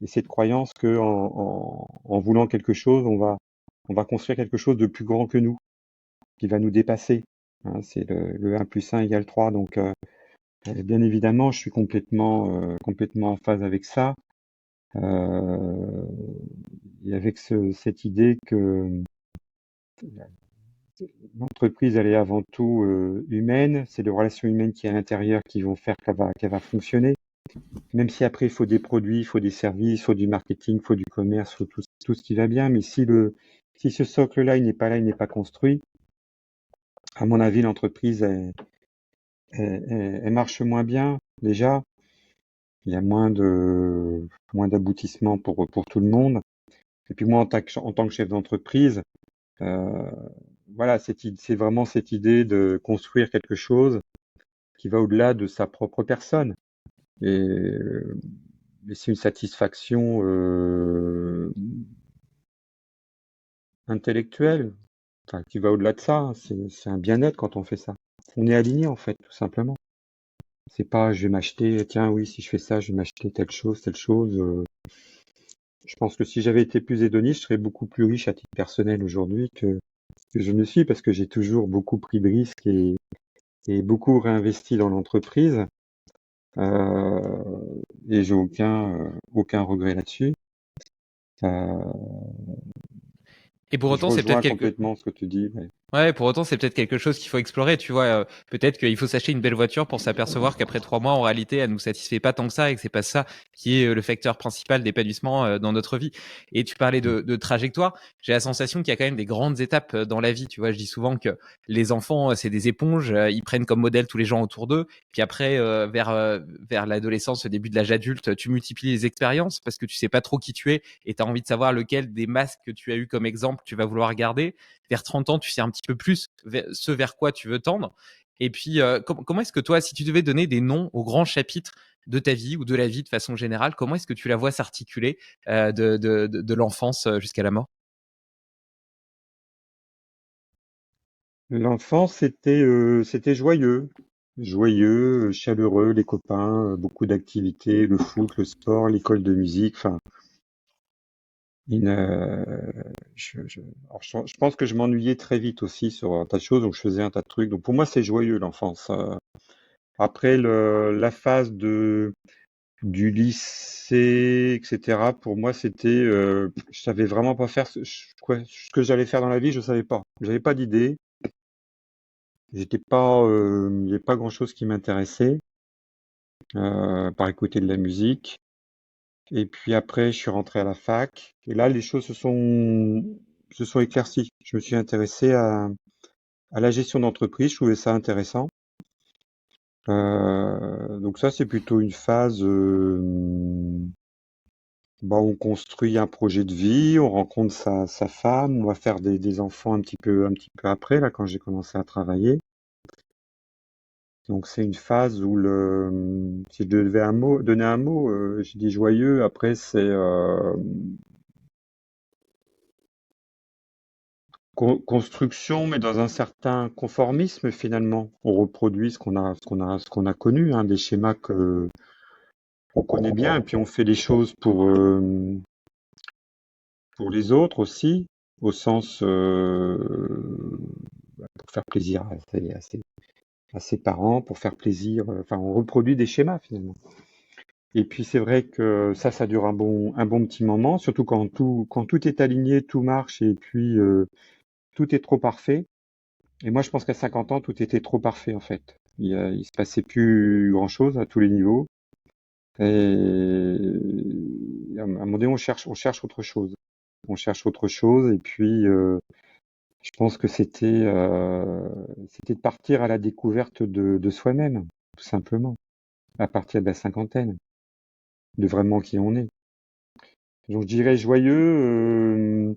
cette croyance que en voulant quelque chose, on va construire quelque chose de plus grand que nous, qui va nous dépasser. Hein, c'est le 1 plus 1 égale 3. Donc, bien évidemment, je suis complètement en phase avec ça. Et avec cette idée que l'entreprise, elle est avant tout humaine. C'est les relations humaines qui, à l'intérieur, qui vont faire qu'elle va fonctionner. Même si après, il faut des produits, il faut des services, il faut du marketing, il faut du commerce, il faut tout ce qui va bien. Mais si ce socle-là, il n'est pas là, il n'est pas construit, à mon avis, l'entreprise, elle marche moins bien, déjà. Il y a moins d'aboutissements pour tout le monde. Et puis moi, en tant que chef d'entreprise, euh, voilà, c'est vraiment cette idée de construire quelque chose qui va au-delà de sa propre personne. Et c'est une satisfaction intellectuelle, enfin, qui va au-delà de ça. Hein. C'est un bien-être quand on fait ça. On est aligné en fait, tout simplement. C'est pas je vais m'acheter, tiens oui, si je fais ça, je vais m'acheter telle chose, telle chose. Je pense que si j'avais été plus hédoniste, je serais beaucoup plus riche à titre personnel aujourd'hui que je ne suis parce que j'ai toujours beaucoup pris de risques et beaucoup réinvesti dans l'entreprise. Et j'ai aucun regret là-dessus. Euh, Et pour je autant, c'est peut-être rejoins quelque complètement ce que tu dis. Ouais. Ouais, pour autant, c'est peut-être quelque chose qu'il faut explorer, tu vois. Peut-être qu'il faut s'acheter une belle voiture pour s'apercevoir qu'après 3 mois, en réalité, elle nous satisfait pas tant que ça et que c'est pas ça qui est le facteur principal d'épanouissement dans notre vie. Et tu parlais de trajectoire. J'ai la sensation qu'il y a quand même des grandes étapes dans la vie. Tu vois, je dis souvent que les enfants, c'est des éponges. Ils prennent comme modèle tous les gens autour d'eux. Puis après, vers l'adolescence, au début de l'âge adulte, tu multiplies les expériences parce que tu sais pas trop qui tu es et tu as envie de savoir lequel des masques que tu as eu comme exemple tu vas vouloir garder. Vers 30 ans, tu sais un petit peu plus ce vers quoi tu veux tendre. Et puis, comment est-ce que toi, si tu devais donner des noms aux grands chapitres de ta vie ou de la vie de façon générale, comment est-ce que tu la vois s'articuler de l'enfance jusqu'à la mort? L'enfance, c'était joyeux. Joyeux, chaleureux, les copains, beaucoup d'activités, le foot, le sport, l'école de musique. Enfin, une, alors, je pense que je m'ennuyais très vite aussi sur un tas de choses, donc je faisais un tas de trucs. Donc pour moi, c'est joyeux l'enfance. Après la phase du lycée, etc. Pour moi, c'était, je savais vraiment pas faire ce que j'allais faire dans la vie. Je savais pas. J'avais pas d'idée. Il n'y avait pas grand-chose qui m'intéressait, par écouter de la musique. Et puis après, je suis rentré à la fac. Et là, les choses se sont éclaircies. Je me suis intéressé à la gestion d'entreprise. Je trouvais ça intéressant. Donc ça, c'est plutôt une phase on construit un projet de vie, on rencontre sa femme, on va faire des enfants un petit peu après, là, quand j'ai commencé à travailler. Donc c'est une phase où si je devais donner un mot, j'ai dit joyeux. Après c'est construction, mais dans un certain conformisme finalement. On reproduit ce qu'on a connu, hein, des schémas que on connaît bien, et puis on fait les choses pour les autres aussi, au sens pour faire plaisir à ses parents, pour faire plaisir. Enfin, on reproduit des schémas finalement. Et puis c'est vrai que ça dure un bon petit moment, surtout quand tout est aligné, tout marche et puis tout est trop parfait. Et moi je pense qu'à 50 ans, tout était trop parfait en fait. Il se passait plus grand-chose à tous les niveaux. Et à un moment donné, on cherche autre chose. On cherche autre chose et puis je pense que c'était de partir à la découverte de soi-même, tout simplement, à partir de la cinquantaine, de vraiment qui on est. Donc je dirais joyeux,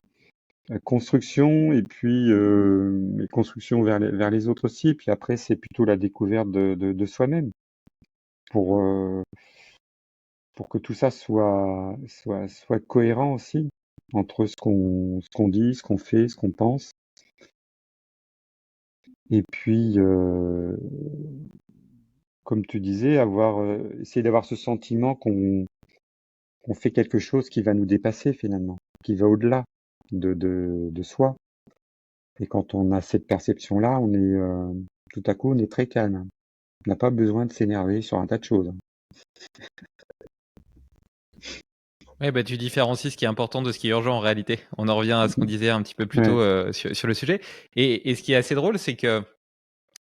construction et construction vers les autres aussi. Puis après, c'est plutôt la découverte de soi-même pour, euh, pour que tout ça soit cohérent aussi entre ce qu'on dit, ce qu'on fait, ce qu'on pense. Et puis, comme tu disais, essayer d'avoir ce sentiment qu'on fait quelque chose qui va nous dépasser finalement, qui va au-delà de soi. Et quand on a cette perception-là, tout à coup, on est très calme. On n'a pas besoin de s'énerver sur un tas de choses. Ouais, bah, tu différencies ce qui est important de ce qui est urgent en réalité. On en revient à ce qu'on disait un petit peu plus Ouais, tôt sur le sujet. Et ce qui est assez drôle, c'est que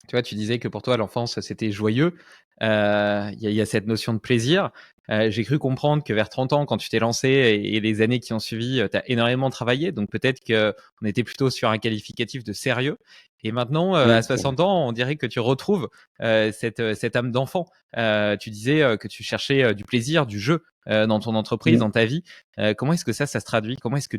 tu vois, tu disais que pour toi, l'enfance, c'était joyeux. Il y a cette notion de plaisir. J'ai cru comprendre que vers 30 ans, quand tu t'es lancé et les années qui ont suivi, tu as énormément travaillé. Donc peut-être qu'on était plutôt sur un qualificatif de sérieux. Et maintenant, à ouais, c'est vrai. 60 ans, on dirait que tu retrouves cette âme d'enfant. Tu disais que tu cherchais du plaisir, du jeu dans ton entreprise, Mm. dans ta vie. Comment est-ce que ça se traduit? Comment est-ce que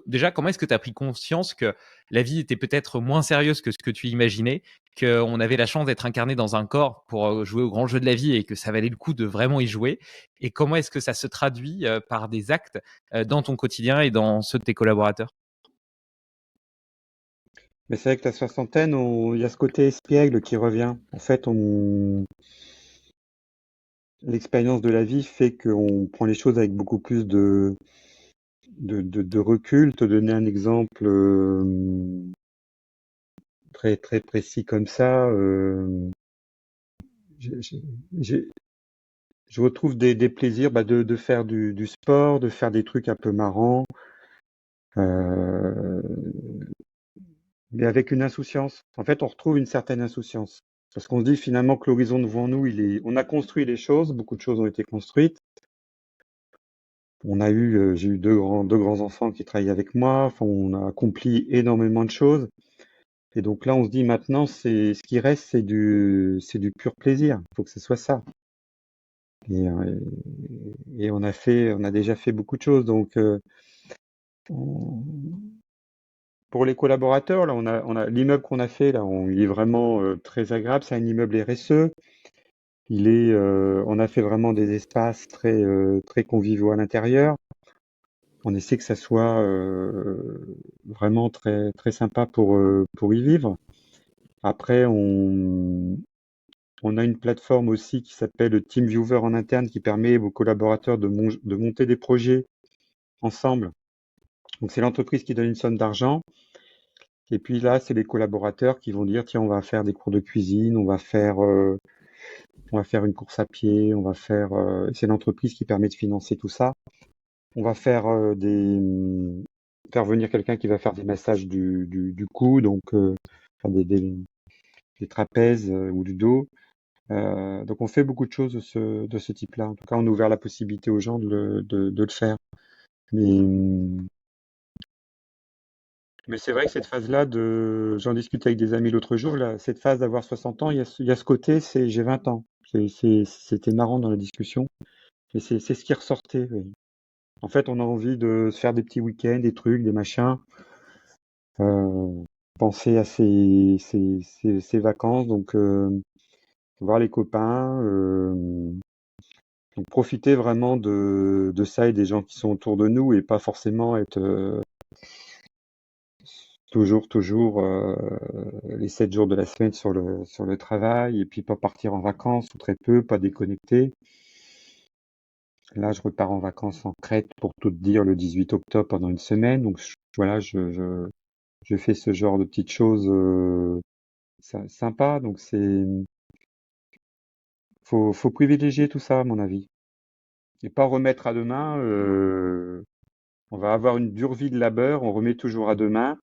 déjà, comment est-ce que tu as pris conscience que la vie était peut-être moins sérieuse que ce que tu imaginais, qu'on avait la chance d'être incarné dans un corps pour jouer au grand jeu de la vie et que ça valait le coup de vraiment y jouer? Et comment est-ce que ça se traduit par des actes dans ton quotidien et dans ceux de tes collaborateurs? Mais c'est vrai que la soixantaine, il y a ce côté espiègle qui revient. En fait, l'expérience de la vie fait qu'on prend les choses avec beaucoup plus de recul. Te donner un exemple très, très précis comme ça, j'ai- j'ai- j'ai- je retrouve des plaisirs de faire du sport, de faire des trucs un peu marrants, euh, mais avec une insouciance. En fait, on retrouve une certaine insouciance. Parce qu'on se dit finalement que l'horizon devant nous, on a construit les choses, beaucoup de choses ont été construites. J'ai eu deux grands enfants qui travaillent avec moi. Enfin, on a accompli énormément de choses. Et donc là, on se dit maintenant, ce qui reste, c'est du pur plaisir. Il faut que ce soit ça. Et on a déjà fait beaucoup de choses. Donc, on- pour les collaborateurs, là, on a l'immeuble qu'on a fait là, il est vraiment très agréable. C'est un immeuble RSE. On a fait vraiment des espaces très conviviaux à l'intérieur. On essaie que ça soit vraiment très très sympa pour y vivre. Après, on a une plateforme aussi qui s'appelle TeamViewer en interne qui permet aux collaborateurs de monter des projets ensemble. Donc c'est l'entreprise qui donne une somme d'argent et puis là c'est les collaborateurs qui vont dire tiens on va faire des cours de cuisine, on va faire une course à pied, c'est l'entreprise qui permet de financer tout ça. On va faire venir quelqu'un qui va faire des massages du cou, donc enfin, des trapèzes ou du dos. Donc on fait beaucoup de choses de ce type-là. En tout cas, on a ouvert la possibilité aux gens de le faire. Mais, mais c'est vrai que cette phase-là, j'en discutais avec des amis l'autre jour, là, cette phase d'avoir 60 ans, il y a ce côté, j'ai 20 ans. C'était marrant dans la discussion. Et c'est ce qui ressortait. Oui. En fait, on a envie de se faire des petits week-ends, des trucs, des machins, penser à ses vacances, donc voir les copains, donc profiter vraiment de ça et des gens qui sont autour de nous et pas forcément être toujours les 7 jours de la semaine sur le travail et puis pas partir en vacances ou très peu, pas déconnecter. Là, je repars en vacances en Crète pour tout te dire le 18 octobre pendant une semaine. Donc voilà, je fais ce genre de petites choses sympas. Donc faut privilégier tout ça, à mon avis. Et pas remettre à demain. On va avoir une dure vie de labeur, on remet toujours à demain.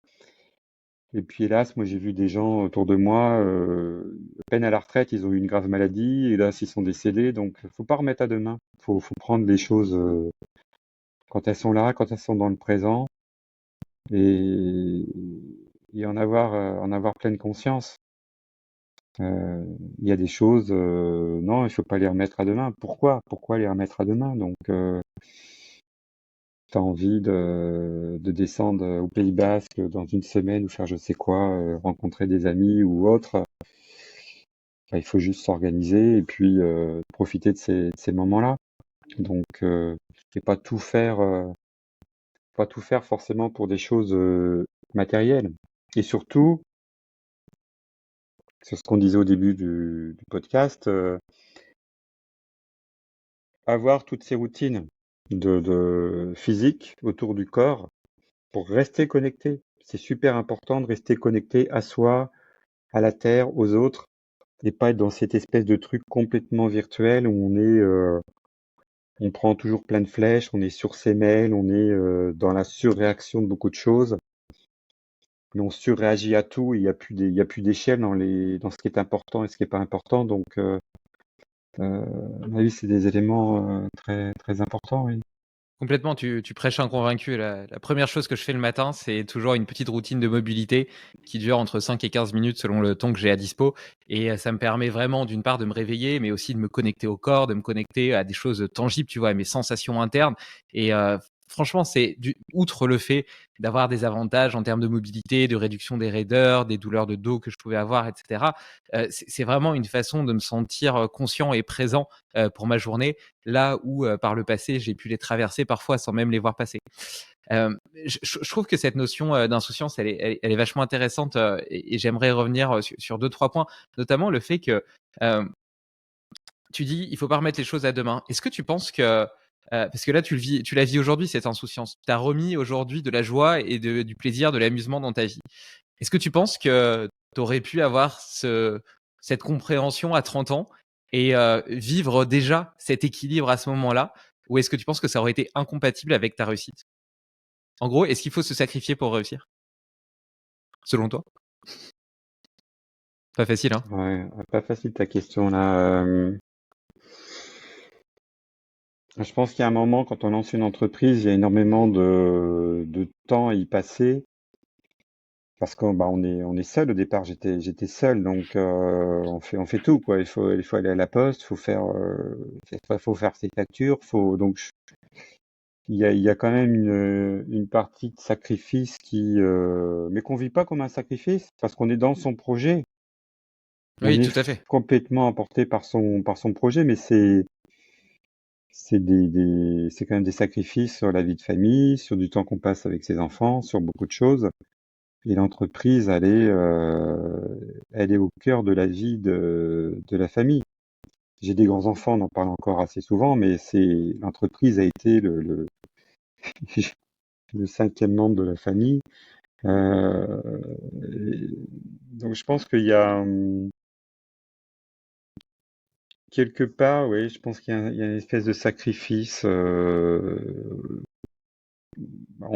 Et puis hélas, moi j'ai vu des gens autour de moi, à peine à la retraite, ils ont eu une grave maladie, et là ils sont décédés, donc faut pas remettre à demain. Faut prendre les choses quand elles sont là, quand elles sont dans le présent, et, et en avoir pleine conscience. Il y a des choses, non, il faut pas les remettre à demain. Pourquoi? Pourquoi les remettre à demain? Donc tu as envie de descendre au Pays Basque dans une semaine ou faire je sais quoi, rencontrer des amis ou autre, bah, il faut juste s'organiser et puis profiter de ces moments-là. Donc, et pas tout faire forcément pour des choses matérielles. Et surtout, c'est ce qu'on disait au début du podcast, avoir toutes ces routines de physique autour du corps pour rester connecté. C'est super important de rester connecté à soi, à la terre, aux autres, et pas être dans cette espèce de truc complètement virtuel où on prend toujours plein de flèches, on est sur ses mails, on est dans la surréaction de beaucoup de choses, mais on surréagit à tout. Il y a plus d'échelle dans ce qui est important et ce qui est pas important. Donc, à mon avis, c'est des éléments très très importants. Oui. Complètement, tu prêches un convaincu. La première chose que je fais le matin, c'est toujours une petite routine de mobilité qui dure entre 5 et 15 minutes selon le temps que j'ai à dispo. Et ça me permet vraiment, d'une part, de me réveiller, mais aussi de me connecter au corps, de me connecter à des choses tangibles, tu vois, à mes sensations internes. Et franchement, outre le fait d'avoir des avantages en termes de mobilité, de réduction des raideurs, des douleurs de dos que je pouvais avoir, etc. C'est vraiment une façon de me sentir conscient et présent pour ma journée, là où par le passé, j'ai pu les traverser parfois sans même les voir passer. Je trouve que cette notion d'insouciance, elle est vachement intéressante et j'aimerais revenir sur deux, trois points, notamment le fait que tu dis il faut pas remettre les choses à demain. Est-ce que tu penses que parce que là tu la vis aujourd'hui cette insouciance, tu as remis aujourd'hui de la joie et du plaisir, de l'amusement dans ta vie. Est-ce que tu penses que tu aurais pu avoir cette compréhension à 30 ans et vivre déjà cet équilibre à ce moment-là, ou est-ce que tu penses que ça aurait été incompatible avec ta réussite? En gros, est-ce qu'il faut se sacrifier pour réussir, selon toi? Pas facile, hein? Ouais, pas facile ta question là. Je pense qu'il y a un moment, quand on lance une entreprise, il y a énormément de temps à y passer. Parce qu'on bah, on est seul au départ. J'étais seul, donc on fait tout quoi. Il faut aller à la poste, faut faire ses factures, il y a quand même une partie de sacrifice mais qu'on vit pas comme un sacrifice parce qu'on est dans son projet. On Oui, est tout à fait. complètement emporté par son projet, mais c'est quand même des sacrifices sur la vie de famille, sur du temps qu'on passe avec ses enfants, sur beaucoup de choses. Et l'entreprise, elle est au cœur de la vie de la famille. J'ai des grands-enfants, on en parle encore assez souvent, mais l'entreprise a été le cinquième membre de la famille. Euh, et donc je pense qu'il y a quelque part, oui, je pense qu'il y a une espèce de sacrifice. On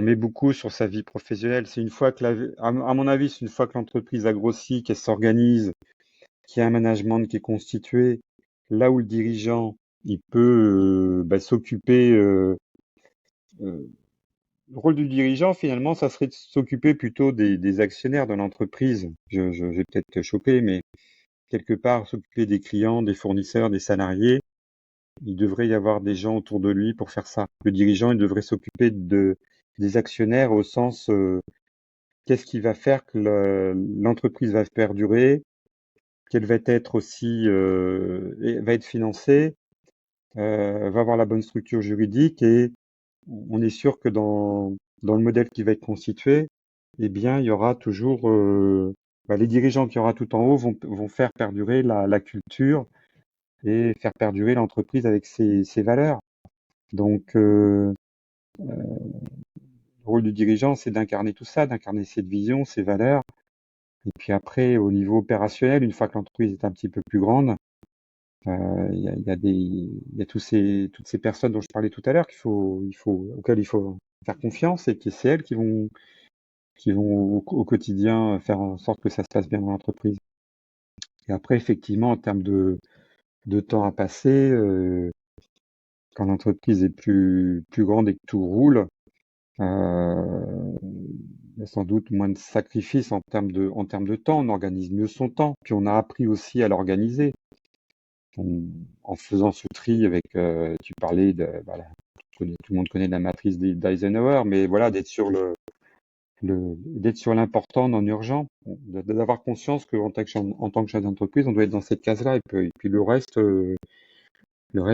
met beaucoup sur sa vie professionnelle. C'est une fois que à mon avis, c'est une fois que l'entreprise a grossi, qu'elle s'organise, qu'il y a un management qui est constitué, là où le dirigeant, il peut s'occuper. Euh, le rôle du dirigeant, finalement, ça serait de s'occuper plutôt des actionnaires de l'entreprise. Je vais peut-être te choquer, mais quelque part, s'occuper des clients, des fournisseurs, des salariés. Il devrait y avoir des gens autour de lui pour faire ça. Le dirigeant, il devrait s'occuper des actionnaires au sens qu'est-ce qui va faire que l'entreprise va perdurer, qu'elle va être aussi va être financée, va avoir la bonne structure juridique et on est sûr que dans le modèle qui va être constitué, eh bien, il y aura toujours les dirigeants qui aura tout en haut vont faire perdurer la culture et faire perdurer l'entreprise avec ses valeurs. Donc, le rôle du dirigeant, c'est d'incarner tout ça, d'incarner cette vision, ces valeurs. Et puis après, au niveau opérationnel, une fois que l'entreprise est un petit peu plus grande, il y a toutes ces personnes dont je parlais tout à l'heure auxquelles il faut faire confiance et que c'est elles qui vont au quotidien faire en sorte que ça se passe bien dans l'entreprise. Et après, effectivement, en termes de temps à passer, quand l'entreprise est plus grande et que tout roule, il y a sans doute moins de sacrifices en termes de temps. On organise mieux son temps. Puis on a appris aussi à l'organiser. En faisant ce tri avec, tu parlais de, voilà, tout le monde connaît la matrice d'Eisenhower, mais voilà, d'être sur l'important non urgent, d'avoir conscience qu'en en tant que chef d'entreprise, on doit être dans cette case-là, et puis le reste,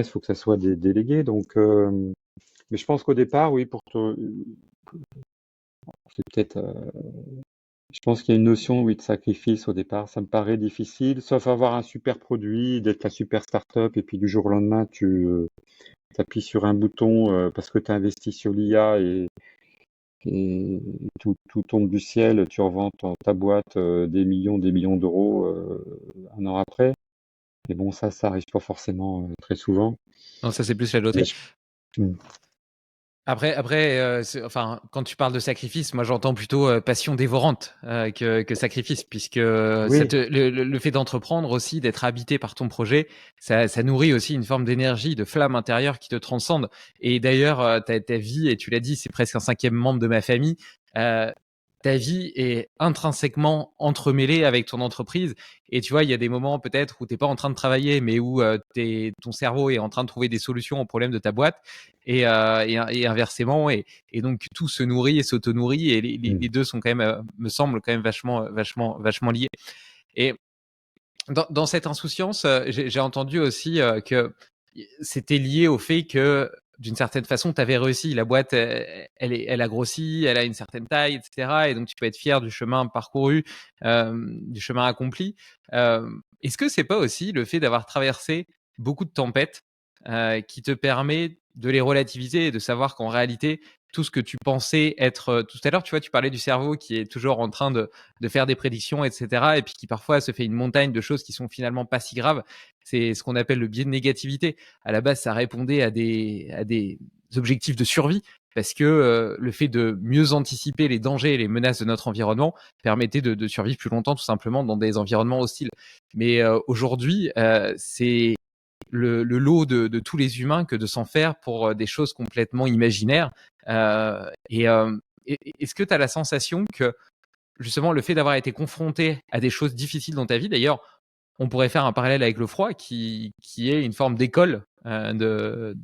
faut que ça soit des délégués. Donc, mais je pense qu'au départ, oui, c'est peut-être, je pense qu'il y a une notion, oui, de sacrifice au départ. Ça me paraît difficile, sauf avoir un super produit, d'être la super start-up, et puis du jour au lendemain, tu appuies sur un bouton parce que tu as investi sur l'IA et tout tombe du ciel, tu revends ta boîte des millions d'euros un an après. Mais bon, ça arrive pas forcément très souvent. Non, ça c'est plus la Mais loterie. Mm. Après, enfin, quand tu parles de sacrifice, moi j'entends plutôt passion dévorante que sacrifice, puisque Oui, le fait d'entreprendre aussi, d'être habité par ton projet, ça nourrit aussi une forme d'énergie, de flamme intérieure qui te transcende. Et d'ailleurs, ta vie, et tu l'as dit, c'est presque un cinquième membre de ma famille. euh, Ta vie est intrinsèquement entremêlée avec ton entreprise. Et tu vois, il y a des moments peut-être où tu n'es pas en train de travailler, mais où ton cerveau est en train de trouver des solutions aux problèmes de ta boîte et inversement. Et donc, tout se nourrit et s'auto-nourrit. Et Mm. les deux sont quand même, me semblent quand même vachement liés. Et dans cette insouciance, j'ai entendu aussi que c'était lié au fait que d'une certaine façon, tu avais réussi. La boîte, elle a grossi, elle a une certaine taille, etc. Et donc, tu peux être fier du chemin parcouru, du chemin accompli. Est-ce que c'est pas aussi le fait d'avoir traversé beaucoup de tempêtes qui te permet de les relativiser et de savoir qu'en réalité, tout ce que tu pensais être tout à l'heure, tu vois, tu parlais du cerveau qui est toujours en train de faire des prédictions, etc. Et puis qui parfois se fait une montagne de choses qui sont finalement pas si graves. C'est ce qu'on appelle le biais de négativité. À la base, ça répondait à des objectifs de survie parce que le fait de mieux anticiper les dangers et les menaces de notre environnement permettait de survivre plus longtemps tout simplement dans des environnements hostiles. Mais aujourd'hui, c'est le lot de tous les humains que de s'en faire pour des choses complètement imaginaires. Est-ce que tu as la sensation que justement le fait d'avoir été confronté à des choses difficiles dans ta vie, d'ailleurs, on pourrait faire un parallèle avec le froid qui est une forme d'école de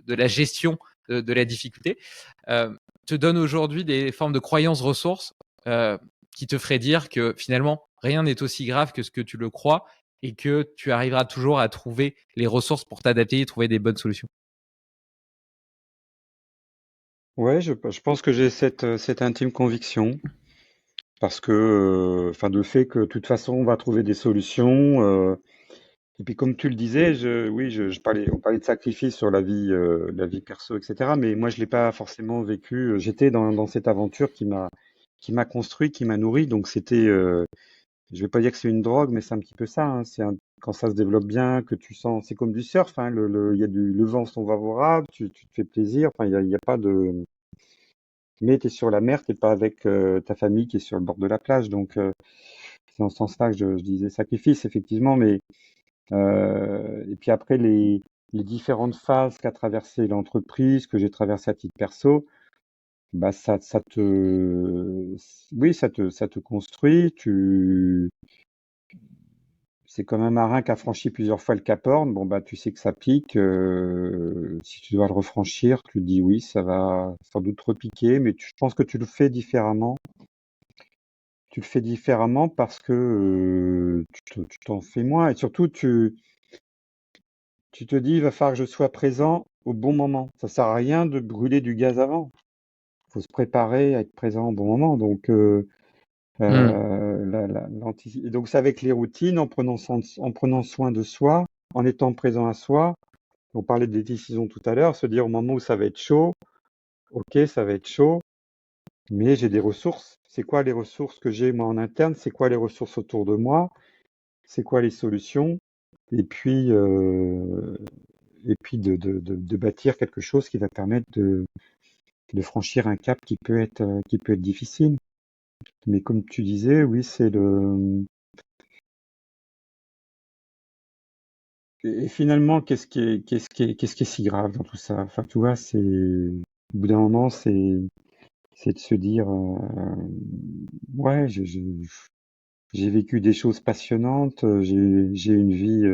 la gestion de la difficulté, te donne aujourd'hui des formes de croyances ressources euh, qui te feraient dire que finalement rien n'est aussi grave que ce que tu le crois et que tu arriveras toujours à trouver les ressources pour t'adapter et trouver des bonnes solutions. ouais, je pense que j'ai cette intime conviction parce que, enfin, de fait que de toute façon, on va trouver des solutions. Et puis, comme tu le disais, oui, on parlait de sacrifice sur la vie perso, etc. Mais moi, je l'ai pas forcément vécu. J'étais dans cette aventure qui m'a construit, qui m'a nourri. Donc, je vais pas dire que c'est une drogue, mais c'est un petit peu ça, hein. Quand ça se développe bien, que tu sens, c'est comme du surf, hein. Il y a le vent sont favorables, tu te fais plaisir. Enfin, il y a pas de, mais tu es sur la mer, t'es pas avec ta famille qui est sur le bord de la plage. Donc, c'est dans ce sens-là que je disais sacrifice, effectivement. Mais et puis après, les différentes phases qu'a traversé l'entreprise, que j'ai traversé à titre perso, bah oui, ça te construit. C'est comme un marin qui a franchi plusieurs fois le Cap Horn. Bon, bah, tu sais que ça pique. Si tu dois le refranchir, tu te dis oui, ça va sans doute repiquer, mais je pense que tu le fais différemment. Tu le fais différemment parce que tu t'en fais moins et surtout tu te dis il va falloir que je sois présent au bon moment. Ça sert à rien de brûler du gaz avant. Il faut se préparer à être présent au bon moment. Donc Mm. et donc c'est avec les routines, en prenant soin de soi, en étant présent à soi. On parlait des décisions tout à l'heure, se dire au moment où ça va être chaud, ok, ça va être chaud, mais j'ai des ressources. C'est quoi les ressources que j'ai moi en interne? C'est quoi les ressources autour de moi? C'est quoi les solutions? Et puis, de bâtir quelque chose qui va permettre de franchir un cap qui peut être difficile. Mais comme tu disais, oui, et finalement, qu'est-ce qui est si grave dans tout ça? Enfin, tu vois, au bout d'un moment, c'est de se dire, ouais, j'ai vécu des choses passionnantes, j'ai une vie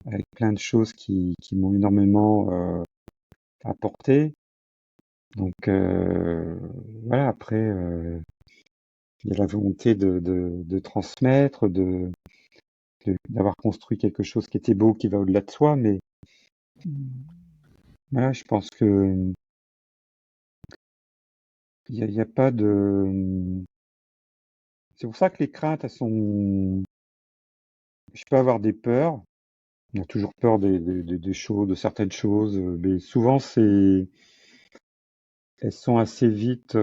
avec plein de choses qui m'ont énormément à porter. Donc voilà, après, il y a la volonté de transmettre, d'avoir construit quelque chose qui était beau, qui va au-delà de soi, mais voilà, je pense que il y a pas de. C'est pour ça que les craintes, elles sont. Je peux avoir des peurs. On a toujours peur des choses, de certaines choses, mais souvent elles sont assez vite.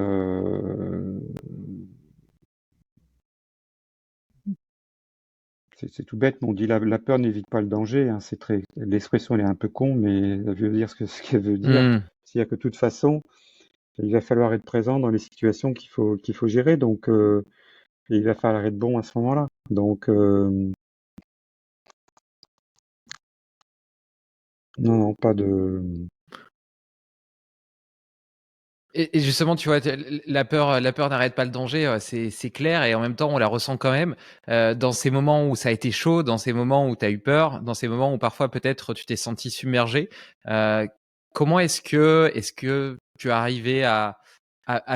C'est tout bête, mais on dit la peur n'évite pas le danger. Hein, c'est très. L'expression elle est un peu con, mais elle veut dire ce qu'elle veut dire. Mmh. C'est-à-dire que de toute façon, il va falloir être présent dans les situations qu'il faut gérer. Donc, et il va falloir être bon à ce moment-là. Donc, non, non, pas de. Et justement, tu vois, la peur n'arrête pas le danger, c'est clair et en même temps, on la ressent quand même, dans ces moments où ça a été chaud, dans ces moments où tu as eu peur, dans ces moments où parfois peut-être tu t'es senti submergé. Comment est-ce que tu es arrivé à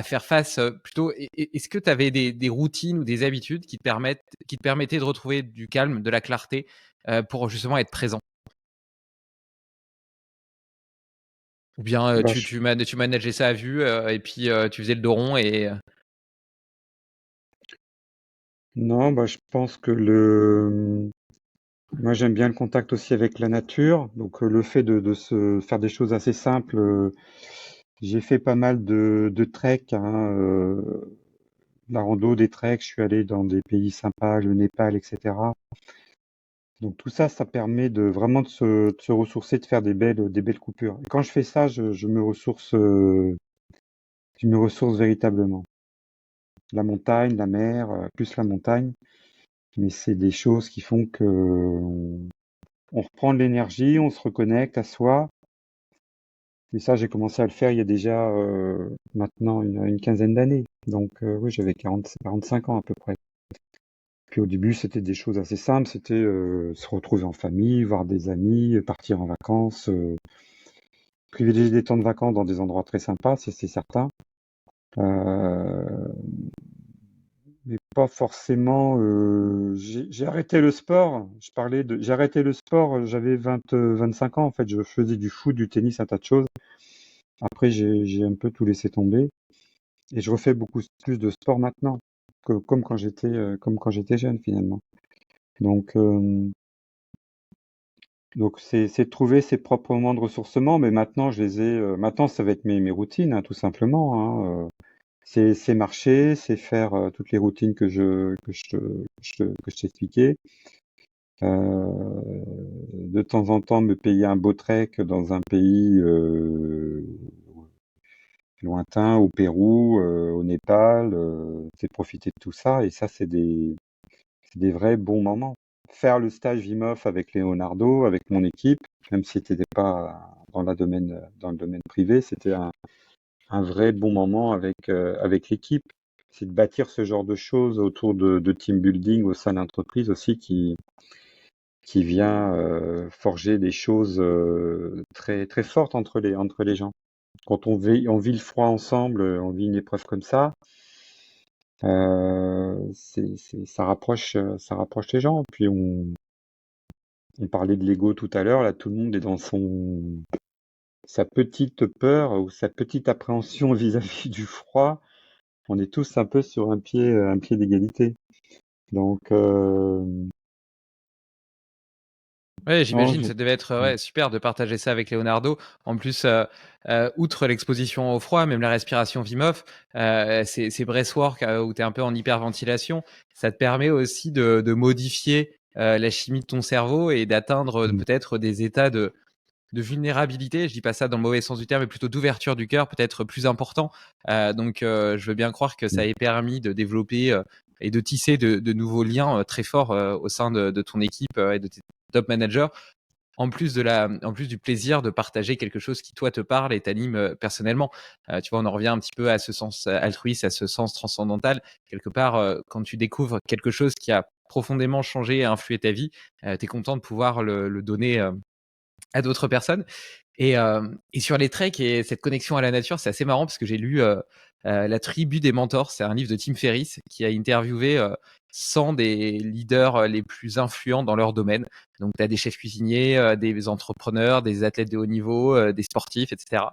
faire face, plutôt est-ce que tu avais des routines ou des habitudes qui te permettaient de retrouver du calme, de la clarté, pour justement être présent? Ou bien, Bah, tu manageais ça à vue, et puis, tu faisais le dos rond et non, bah, je pense que moi j'aime bien le contact aussi avec la nature. Donc le fait de se faire des choses assez simples. J'ai fait pas mal de trek, hein, la rando, des treks. Je suis allé dans des pays sympas, le Népal, etc. Donc tout ça, ça permet de vraiment de se ressourcer, de faire des belles coupures. Et quand je fais ça, je me ressource véritablement. La montagne, la mer, plus la montagne. Mais c'est des choses qui font que on reprend de l'énergie, on se reconnecte à soi. Et ça, j'ai commencé à le faire il y a déjà maintenant une quinzaine d'années. Donc oui, j'avais 45 ans à peu près. Puis au début, c'était des choses assez simples. C'était se retrouver en famille, voir des amis, partir en vacances, privilégier des temps de vacances dans des endroits très sympas, ça, c'est certain. Euh, mais pas forcément. J'ai arrêté le sport. J'ai arrêté le sport. J'avais 25 ans en fait. Je faisais du foot, du tennis, un tas de choses. Après, j'ai un peu tout laissé tomber et je refais beaucoup plus de sport maintenant, comme quand j'étais jeune finalement. Donc, c'est de trouver ses propres moments de ressourcement, mais maintenant je les ai. Maintenant, ça va être mes routines, hein, tout simplement. Hein. C'est marcher, c'est faire toutes les routines que je t'expliquais. De temps en temps, me payer un beau trek dans un pays lointain, au Pérou, au Népal, c'est profiter de tout ça. Et ça, c'est des vrais bons moments. Faire le stage Vimov avec Leonardo, avec mon équipe, même si c'était pas dans le domaine privé, c'était un vrai bon moment avec l'équipe. C'est de bâtir ce genre de choses autour de team building au sein d'entreprise aussi qui vient forger des choses très, très fortes entre les gens. Quand on vit le froid ensemble, on vit une épreuve comme ça, ça rapproche les gens. Puis on parlait de l'ego tout à l'heure, là tout le monde est dans sa petite peur ou sa petite appréhension vis-à-vis du froid. On est tous un peu sur un pied d'égalité. Donc, ouais, non, j'imagine, ça devait être, mm, ouais, super de partager ça avec Leonardo. En plus, outre l'exposition au froid, même la respiration Wim Hof, ces breathwork, où tu es un peu en hyperventilation, ça te permet aussi de modifier, la chimie de ton cerveau et d'atteindre, mm, peut-être des états de vulnérabilité. Je dis pas ça dans le mauvais sens du terme, mais plutôt d'ouverture du cœur, peut-être plus important. Donc, je veux bien croire que ça ait permis de développer, et de tisser de nouveaux liens, très forts, au sein de ton équipe, et de tes top managers. En plus du plaisir de partager quelque chose qui toi te parle et t'anime, personnellement. Tu vois, on en revient un petit peu à ce sens altruiste, à ce sens transcendantal. Quelque part, quand tu découvres quelque chose qui a profondément changé et influé ta vie, tu es content de pouvoir le donner, à d'autres personnes. Et sur les treks et cette connexion à la nature, c'est assez marrant parce que j'ai lu La tribu des mentors. C'est un livre de Tim Ferriss qui a interviewé 100 des leaders les plus influents dans leur domaine. Donc, tu as des chefs cuisiniers, des entrepreneurs, des athlètes de haut niveau, des sportifs, etc.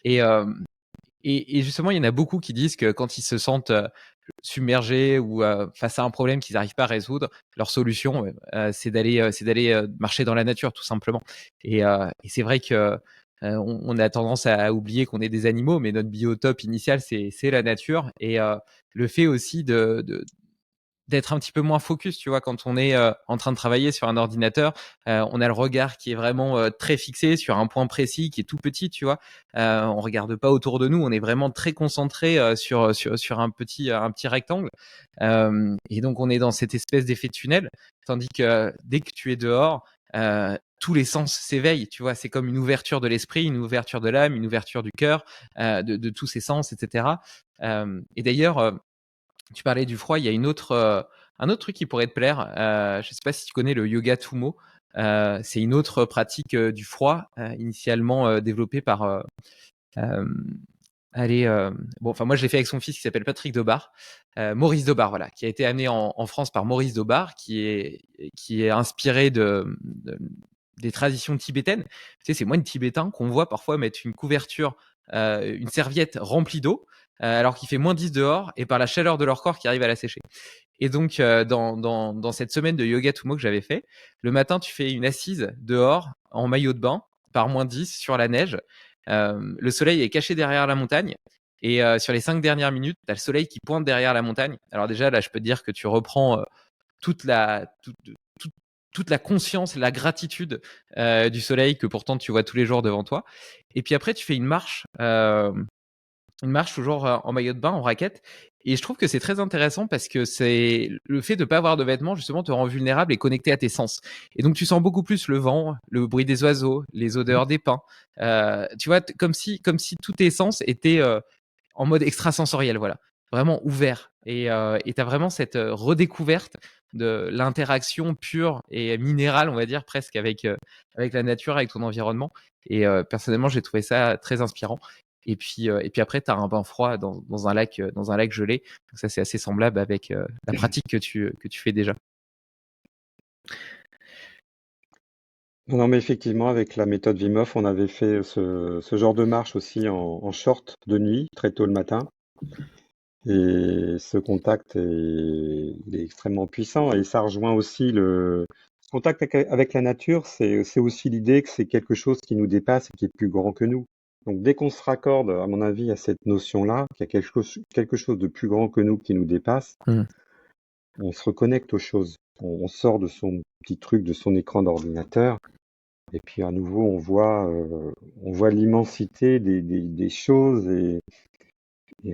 Et, euh, et justement, il y en a beaucoup qui disent que quand ils se sentent submergés ou face à un problème qu'ils n'arrivent pas à résoudre, leur solution, c'est d'aller marcher dans la nature, tout simplement. Et c'est vrai que on a tendance à oublier qu'on est des animaux, mais notre biotope initial, c'est la nature. Et le fait aussi d'être un petit peu moins focus, tu vois, quand on est en train de travailler sur un ordinateur, on a le regard qui est vraiment très fixé sur un point précis, qui est tout petit, tu vois. On regarde pas autour de nous, on est vraiment très concentré sur un petit rectangle. Et donc on est dans cette espèce d'effet de tunnel, tandis que dès que tu es dehors, tous les sens s'éveillent, tu vois. C'est comme une ouverture de l'esprit, une ouverture de l'âme, une ouverture du cœur, de tous ces sens, etc. Et d'ailleurs, tu parlais du froid, il y a un autre truc qui pourrait te plaire. Je ne sais pas si tu connais le yoga Tumo. C'est une autre pratique du froid, initialement développée par. Euh, allez, bon, enfin moi je l'ai fait avec son fils qui s'appelle Patrick Dobar, Maurice Dobar, voilà, qui a été amené en France par Maurice Dobar, qui est inspiré des traditions tibétaines. Tu sais, ces moines tibétains qu'on voit parfois mettre une couverture, une serviette remplie d'eau, alors qu'il fait -10 dehors, et par la chaleur de leur corps qui arrive à la sécher. Et donc, dans cette semaine de yoga Tumo que j'avais fait, le matin, tu fais une assise dehors en maillot de bain par -10 sur la neige. Le soleil est caché derrière la montagne. Et sur les 5 dernières minutes, tu as le soleil qui pointe derrière la montagne. Alors déjà, là, je peux te dire que tu reprends toute la, toute, toute, toute la conscience, la gratitude du soleil que pourtant tu vois tous les jours devant toi. Et puis après, tu fais une marche toujours en maillot de bain, en raquette. Et je trouve que c'est très intéressant parce que c'est le fait de ne pas avoir de vêtements, justement, te rend vulnérable et connecté à tes sens. Et donc, tu sens beaucoup plus le vent, le bruit des oiseaux, les odeurs des pins. Tu vois, comme si tous tes sens étaient en mode extrasensoriel, voilà. Vraiment ouvert. Et tu as vraiment cette redécouverte de l'interaction pure et minérale, on va dire, presque avec la nature, avec ton environnement. Et personnellement, j'ai trouvé ça très inspirant. Et puis après, tu as un bain froid dans un lac gelé. Donc ça, c'est assez semblable avec la pratique que tu fais déjà. Non, mais effectivement, avec la méthode Wim Hof, on avait fait ce genre de marche aussi en short de nuit, très tôt le matin. Et ce contact il est extrêmement puissant et ça rejoint aussi le ce contact avec la nature, c'est aussi l'idée que c'est quelque chose qui nous dépasse et qui est plus grand que nous. Donc dès qu'on se raccorde, à mon avis, à cette notion-là, qu'il y a quelque chose de plus grand que nous qui nous dépasse, Mm. on se reconnecte aux choses. On sort de son petit truc, de son écran d'ordinateur, et puis à nouveau on voit l'immensité des choses et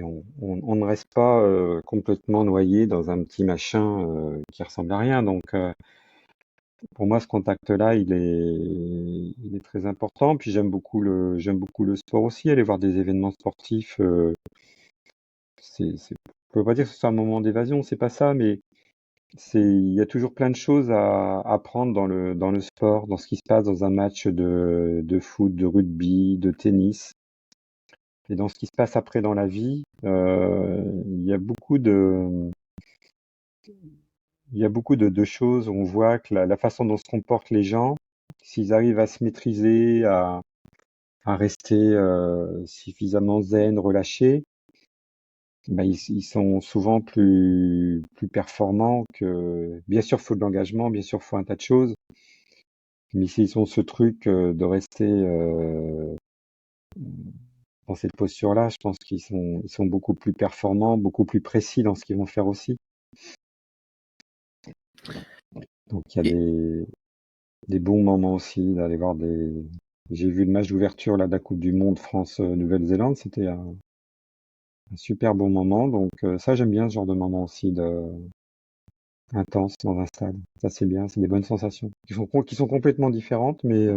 on ne reste pas complètement noyé dans un petit machin qui ressemble à rien. Donc, pour moi, ce contact-là, il est très important. Puis j'aime beaucoup le sport aussi. Aller voir des événements sportifs, je peux pas dire que ce soit un moment d'évasion, c'est pas ça, mais il y a toujours plein de choses à apprendre dans le sport, dans ce qui se passe dans un match de foot, de rugby, de tennis. Et dans ce qui se passe après dans la vie, il y a beaucoup de choses où on voit que la façon dont se comportent les gens, s'ils arrivent à se maîtriser, à rester suffisamment zen, relâchés, ben ils sont souvent plus performants que. Bien sûr, il faut de l'engagement, bien sûr, il faut un tas de choses, mais s'ils ont ce truc de rester dans cette posture-là, je pense qu'ils sont beaucoup plus performants, beaucoup plus précis dans ce qu'ils vont faire aussi. Donc il y a Et, des bons moments aussi d'aller voir des. J'ai vu le match d'ouverture là de la Coupe du Monde France-Nouvelle-Zélande, c'était un super bon moment. Donc ça j'aime bien ce genre de moment aussi intense dans un stade. Ça c'est bien, c'est des bonnes sensations qui sont complètement différentes, mais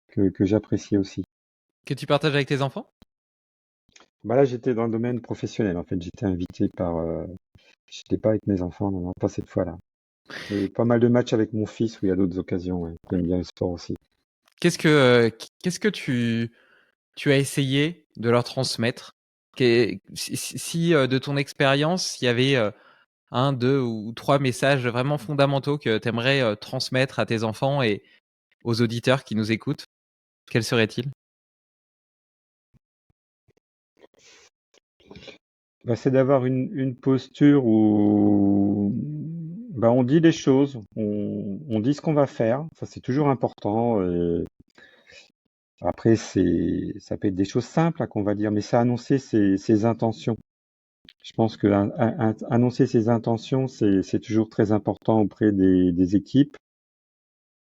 que j'apprécie aussi. que tu partages avec tes enfants? Bah là j'étais dans le domaine professionnel en fait, j'étais invité j'étais pas avec mes enfants, non, non, pas cette fois-là. Et pas mal de matchs avec mon fils où il y a d'autres occasions, ouais, qui aime bien le sport aussi. Qu'est-ce que, qu'est-ce que tu as essayé de leur transmettre? Si de ton expérience, il y avait 1, 2 ou 3 messages vraiment fondamentaux que tu aimerais transmettre à tes enfants et aux auditeurs qui nous écoutent, quels seraient-ils? Bah, c'est d'avoir une posture où bah, on dit les choses, on dit ce qu'on va faire, ça c'est toujours important. Et après, ça peut être des choses simples hein, qu'on va dire, mais c'est annoncer ses intentions. Je pense que annoncer ses intentions, c'est toujours très important auprès des équipes.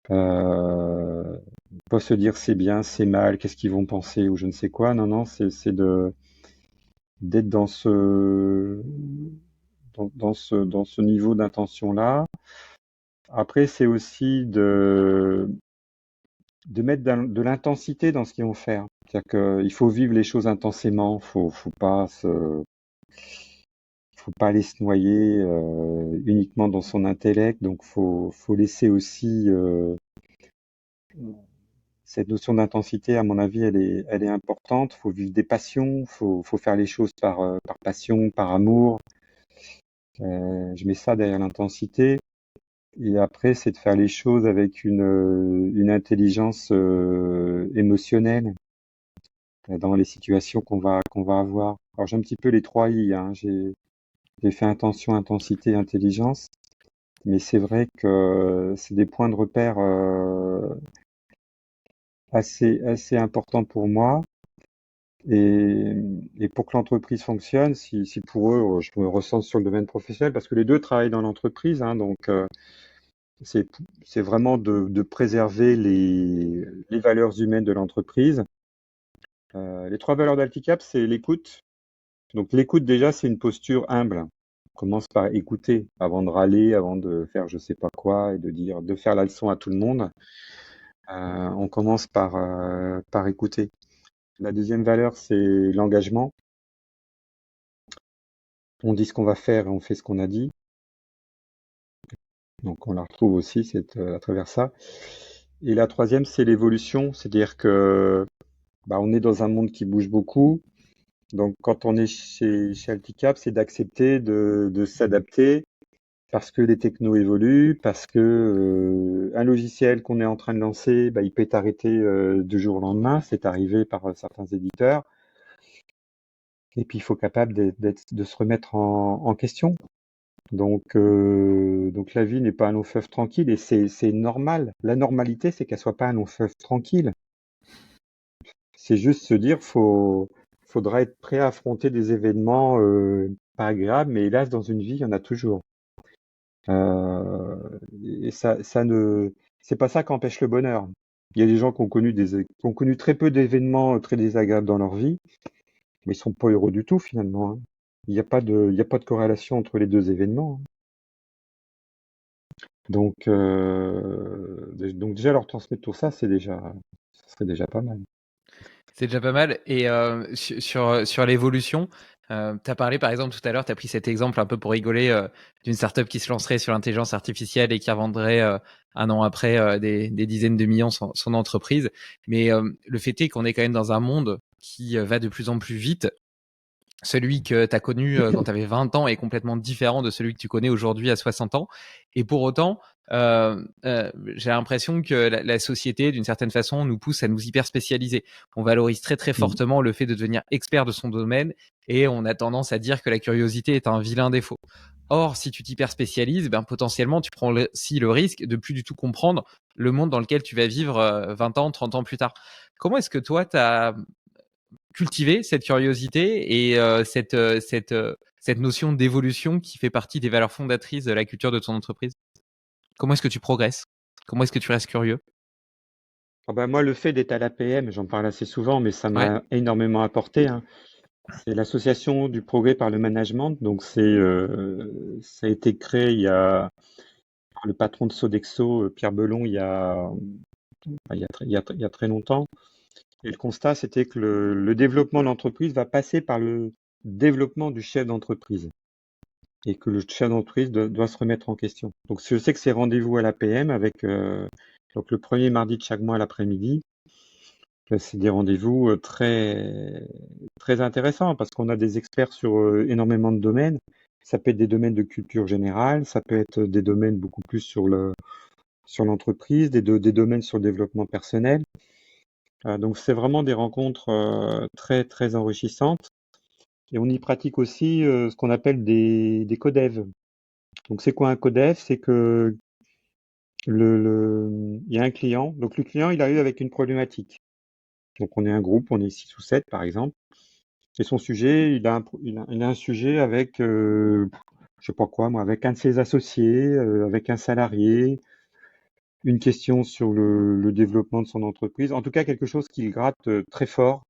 Pas se dire c'est bien, c'est mal, qu'est-ce qu'ils vont penser ou je ne sais quoi. Non, non, c'est d'être dans ce niveau d'intention-là. Après, c'est aussi de mettre de l'intensité dans ce qu'ils vont faire. C'est-à-dire qu'il faut vivre les choses intensément, faut pas aller se noyer uniquement dans son intellect, donc faut laisser aussi cette notion d'intensité, à mon avis, elle est importante. Faut vivre des passions, faut faire les choses par passion, par amour. Je mets ça derrière l'intensité. Et après, c'est de faire les choses avec une intelligence émotionnelle dans les situations qu'on va avoir. Alors j'ai un petit peu les 3 I, hein. J'ai fait intention, intensité, intelligence, mais c'est vrai que c'est des points de repère assez importants pour moi. Et, et pour que l'entreprise fonctionne, si pour eux, je me ressens sur le domaine professionnel, parce que les deux travaillent dans l'entreprise, hein, donc c'est c'est vraiment de préserver les valeurs humaines de l'entreprise. Les 3 valeurs d'Alticap, c'est l'écoute. Donc l'écoute déjà, c'est une posture humble. On commence par écouter avant de râler, avant de faire je sais pas quoi et de faire la leçon à tout le monde. On commence par écouter. La deuxième valeur, c'est l'engagement. On dit ce qu'on va faire et on fait ce qu'on a dit. Donc on la retrouve aussi à travers ça. Et la troisième, c'est l'évolution, c'est-à-dire que bah, on est dans un monde qui bouge beaucoup. Donc quand on est chez Alticap, c'est d'accepter de s'adapter parce que les technos évoluent, parce que un logiciel qu'on est en train de lancer, bah, il peut être arrêté du jour au lendemain. C'est arrivé par certains éditeurs. Et puis il faut capable de se remettre en question. Donc la vie n'est pas un long fleuve tranquille et c'est normal. La normalité, c'est qu'elle soit pas un long fleuve tranquille. C'est juste se dire, faudra être prêt à affronter des événements pas agréables, mais hélas, dans une vie, il y en a toujours. Euh, et c'est pas ça qui empêche le bonheur. Il y a des gens qui ont connu très peu d'événements très désagréables dans leur vie, mais ils sont pas heureux du tout finalement, hein. Il y a pas de corrélation entre les deux événements, hein. Donc déjà leur transmettre tout ça, ça serait déjà pas mal. C'est déjà pas mal. Et sur l'évolution, tu as parlé par exemple tout à l'heure, tu as pris cet exemple un peu pour rigoler d'une startup qui se lancerait sur l'intelligence artificielle et qui revendrait 1 an après des dizaines de millions son entreprise. Mais le fait est qu'on est quand même dans un monde qui va de plus en plus vite. Celui que tu as connu quand tu avais 20 ans est complètement différent de celui que tu connais aujourd'hui à 60 ans. Et pour autant, j'ai l'impression que la société, d'une certaine façon, nous pousse à nous hyper spécialiser. On valorise très très Mm. fortement le fait de devenir expert de son domaine et on a tendance à dire que la curiosité est un vilain défaut. Or, si tu t'hyper spécialises, ben, potentiellement, tu prends aussi le risque de plus du tout comprendre le monde dans lequel tu vas vivre 20 ans, 30 ans plus tard. Comment est-ce que toi, tu as cultiver cette curiosité et cette notion d'évolution qui fait partie des valeurs fondatrices de la culture de ton entreprise? Comment est-ce que tu progresses? Comment est-ce que tu restes curieux? Ah bah, moi, le fait d'être à l'APM, j'en parle assez souvent, mais ça Ouais. m'a énormément apporté, hein. C'est l'association du progrès par le management. Donc ça a été créé par le patron de Sodexo, Pierre Belon, il y a très longtemps. Et le constat, c'était que le développement de l'entreprise va passer par le développement du chef d'entreprise et que le chef d'entreprise doit se remettre en question. Donc je sais que c'est rendez-vous à l'APM avec Donc le premier mardi de chaque mois l'après-midi, c'est des rendez-vous très, très intéressants parce qu'on a des experts sur énormément de domaines. Ça peut être des domaines de culture générale, ça peut être des domaines beaucoup plus sur l'entreprise, des domaines sur le développement personnel. Donc c'est vraiment des rencontres très, très enrichissantes. Et on y pratique aussi ce qu'on appelle des codev. Donc c'est quoi un codev? C'est que il y a un client. Donc le client, il arrive avec une problématique. Donc on est un groupe, on est 6 ou 7 par exemple. Et son sujet, il a un sujet avec, je sais pas quoi, moi, avec un de ses associés, avec un salarié, une question sur le développement de son entreprise. En tout cas, quelque chose qui le gratte très fort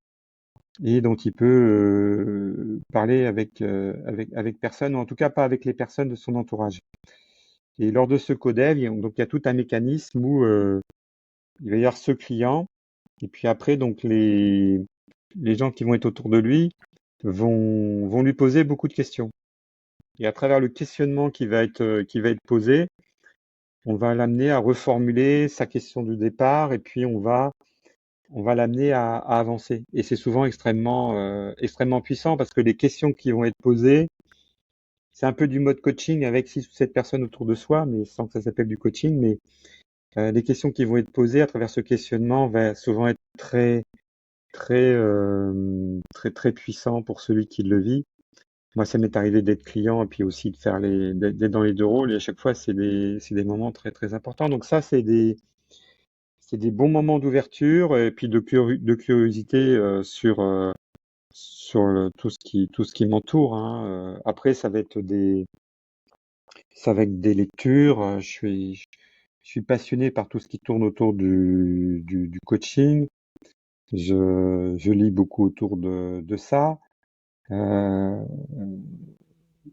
et dont il peut parler avec personne, ou en tout cas pas avec les personnes de son entourage. Et lors de ce codev, donc il y a tout un mécanisme où il va y avoir ce client, et puis après, donc les gens qui vont être autour de lui vont lui poser beaucoup de questions. Et à travers le questionnement qui va être posé, on va l'amener à reformuler sa question du départ, et puis on va l'amener à avancer. Et c'est souvent extrêmement puissant parce que les questions qui vont être posées, c'est un peu du mode coaching avec 6 ou 7 personnes autour de soi, mais sans que ça s'appelle du coaching. Mais les questions qui vont être posées à travers ce questionnement va souvent être très, très, très, très puissant pour celui qui le vit. Moi, ça m'est arrivé d'être client et puis aussi d'être dans les deux rôles. Et à chaque fois, c'est des moments très, très importants. Donc ça, c'est des bons moments d'ouverture et puis de curiosité sur tout ce qui m'entoure, hein. Après, ça va être des lectures. Je suis passionné par tout ce qui tourne autour du coaching. Je lis beaucoup autour de ça. Euh,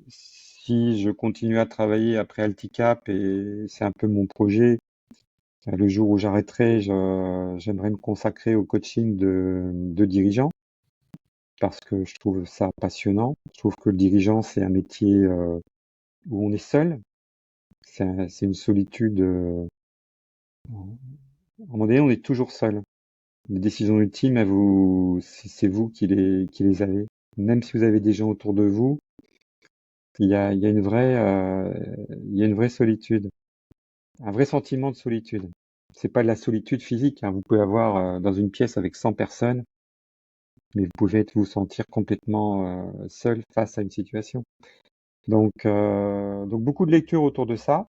Si je continue à travailler après Alticap, et c'est un peu mon projet, le jour où j'arrêterai, j'aimerais me consacrer au coaching de dirigeants parce que je trouve ça passionnant. Je trouve que le dirigeant, c'est un métier où on est seul. C'est une solitude. À un moment donné, on est toujours seul. Les décisions ultimes, c'est vous qui les avez. Même si vous avez des gens autour de vous, il y a une vraie solitude. Un vrai sentiment de solitude. C'est pas de la solitude physique, hein. Vous pouvez avoir dans une pièce avec 100 personnes, mais vous pouvez vous sentir complètement seul face à une situation. Donc beaucoup de lectures autour de ça.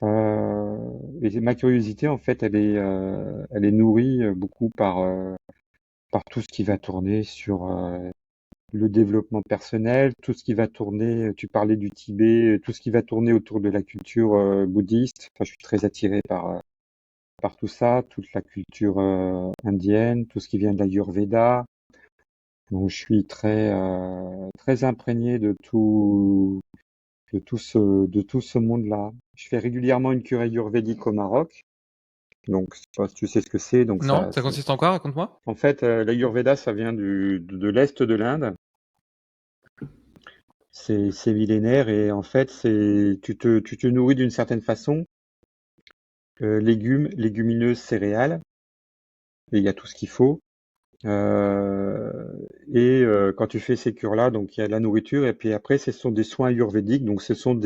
Et ma curiosité, en fait, elle est nourrie beaucoup par tout ce qui va tourner sur le développement personnel, tout ce qui va tourner. Tu parlais du Tibet, tout ce qui va tourner autour de la culture bouddhiste. Enfin, je suis très attiré par tout ça, toute la culture indienne, tout ce qui vient de l'Ayurveda. Donc je suis très très imprégné de tout ce monde-là. Je fais régulièrement une cure ayurvédique au Maroc. Donc je sais pas si tu sais ce que c'est. Donc Non, ça, ça consiste en quoi? Raconte-moi. en fait, l'Ayurveda, ça vient de l'est de l'Inde. C'est millénaire et en fait, tu te nourris d'une certaine façon, légumes, légumineuses, céréales, et il y a tout ce qu'il faut. Et quand tu fais ces cures-là, donc il y a de la nourriture et puis après, ce sont des soins ayurvédiques, donc ce sont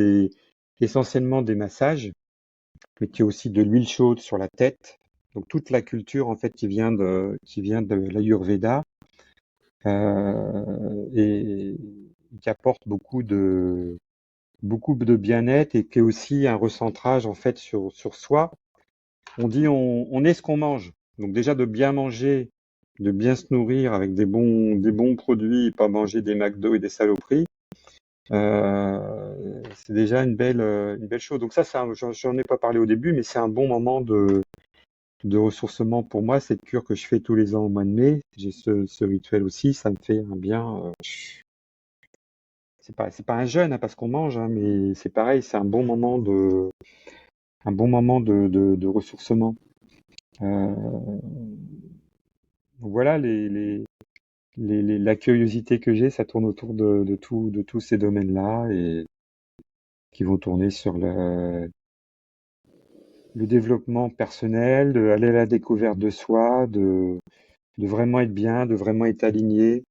essentiellement des massages, mais tu as aussi de l'huile chaude sur la tête. Donc toute la culture en fait qui vient de l'Ayurveda et qui apporte beaucoup de bien-être et qui est aussi un recentrage en fait sur soi. On dit on est ce qu'on mange. Donc déjà de bien manger, de bien se nourrir avec des bons produits, et pas manger des McDo et des saloperies, c'est déjà une belle chose. Donc ça, j'en ai pas parlé au début, mais c'est un bon moment de ressourcement pour moi. Cette cure que je fais tous les ans au mois de mai, j'ai ce rituel aussi, ça me fait un bien. C'est pas un jeûne hein, parce qu'on mange, hein, mais c'est pareil, c'est un bon moment de ressourcement. Euh, donc voilà, la curiosité que j'ai, ça tourne autour de tous ces domaines-là et qui vont tourner sur le développement personnel, aller à la découverte de soi, de vraiment être bien, de vraiment être aligné.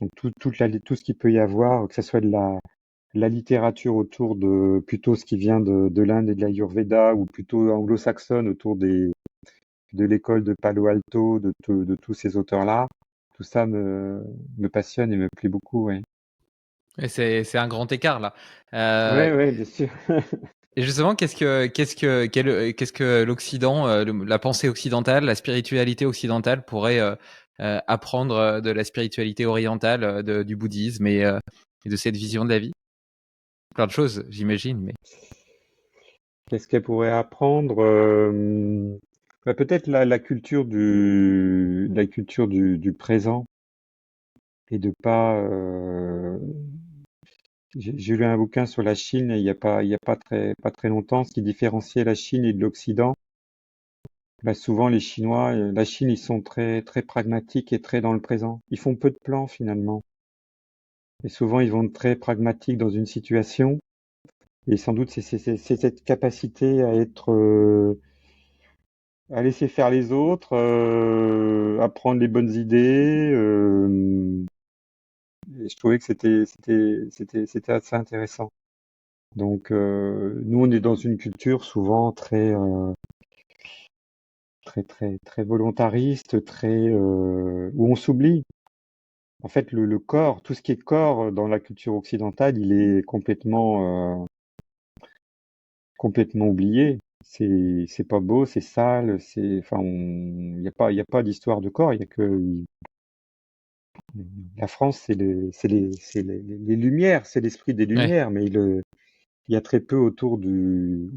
Donc tout ce qu'il peut y avoir, que ce soit de la littérature autour de plutôt ce qui vient de l'Inde et de l'Ayurveda, ou plutôt anglo-saxonne autour de l'école de Palo Alto, de tous ces auteurs-là, tout ça me passionne et me plaît beaucoup, ouais. Et c'est un grand écart là. Ouais, Euh, ouais, bien sûr. et justement, qu'est-ce que l'Occident, la pensée occidentale, la spiritualité occidentale pourrait apprendre de la spiritualité orientale, du bouddhisme et de cette vision de la vie? Plein de choses, j'imagine, mais Qu'est-ce qu'elle pourrait apprendre? Bah, peut-être la culture du présent et de pas. J'ai lu un bouquin sur la Chine il y a pas très longtemps, ce qui différenciait la Chine et de l'Occident. Bah, souvent les Chinois, la Chine, ils sont très pragmatiques et très dans le présent. Ils font peu de plans finalement. Et souvent ils vont être très pragmatiques dans une situation. Et sans doute c'est cette capacité à être à laisser faire les autres, à prendre les bonnes idées. Et je trouvais que c'était assez intéressant. Donc, nous, on est dans une culture souvent très volontariste, où on s'oublie. En fait, le corps, tout ce qui est corps dans la culture occidentale, il est complètement oublié. C'est pas beau, c'est sale, enfin, il y a pas d'histoire de corps, il y a que la France, c'est les Lumières, c'est l'esprit des ouais. Lumières, mais il y a très peu autour du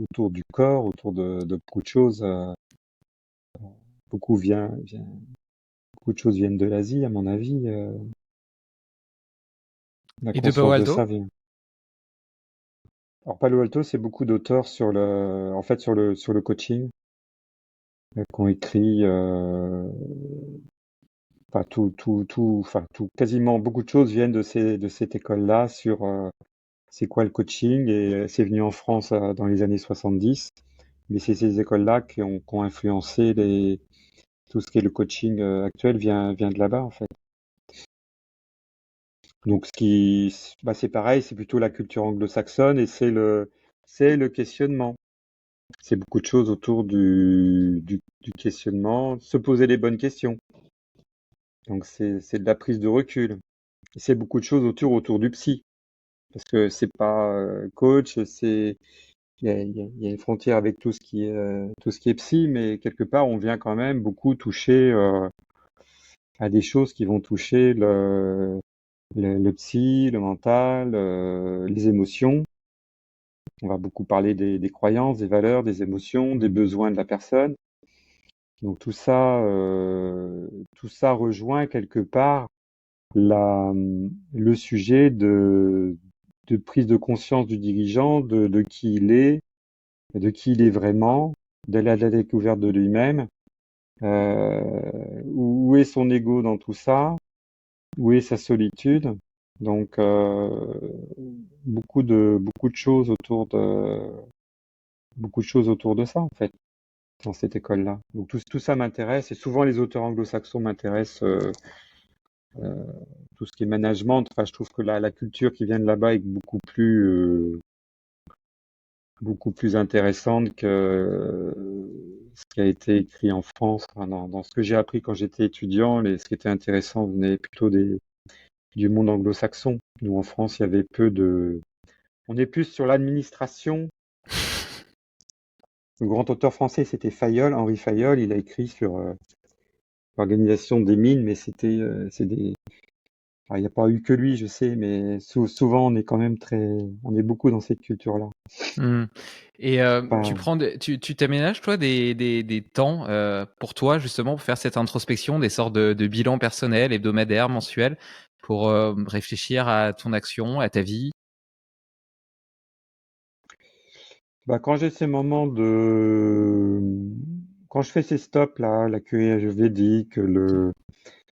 corps, autour de beaucoup de choses. Beaucoup beaucoup de choses viennent de l'Asie, à mon avis. La Et de Palo conscience de Alto? ça vient. Alors Palo Alto, c'est beaucoup d'auteurs en fait, sur le coaching, qui ont écrit, enfin quasiment beaucoup de choses viennent de cette école-là sur c'est quoi le coaching, et c'est venu en France dans les années 70. Mais c'est ces écoles-là qui ont influencé tout ce qui est le coaching actuel vient de là-bas en fait. Donc bah, c'est pareil, c'est plutôt la culture anglo-saxonne, et c'est le questionnement. C'est beaucoup de choses autour du questionnement, se poser les bonnes questions. Donc c'est de la prise de recul. Et c'est beaucoup de choses autour du psy, parce que c'est pas coach, il y a une frontière avec tout ce qui est psy, mais quelque part on vient quand même beaucoup toucher à des choses qui vont toucher le psy, le mental, les émotions. On va beaucoup parler des croyances, des valeurs, des émotions, des besoins de la personne. Donc tout ça rejoint quelque part le sujet de prise de conscience du dirigeant, de qui il est, de qui il est vraiment, d'aller à la découverte de lui-même. Où est son ego dans tout ça? Où est sa solitude? Donc beaucoup de choses autour de ça en fait dans cette école-là. Donc tout ça m'intéresse, et souvent les auteurs anglo-saxons m'intéressent. Tout ce qui est management, enfin, je trouve que la culture qui vient de là-bas est beaucoup plus intéressante que ce qui a été écrit en France. Enfin, dans ce que j'ai appris quand j'étais étudiant, ce qui était intéressant venait plutôt du monde anglo-saxon. Nous, en France, il y avait on est plus sur l'administration. Le grand auteur français, c'était Fayolle, Henri Fayolle. Il a écrit sur l'organisation des mines, mais c'est des. Alors, il n'y a pas eu que lui, je sais, mais souvent, on est quand même on est beaucoup dans cette culture-là. Mmh. Et tu Pas, prends tu t'aménages toi des temps, pour toi justement pour faire cette introspection, des sortes de bilans personnels, hebdomadaires, mensuels, pour, réfléchir à ton action, à ta vie? Bah, quand j'ai ces moments quand je fais ces stops là, la cueillette védique,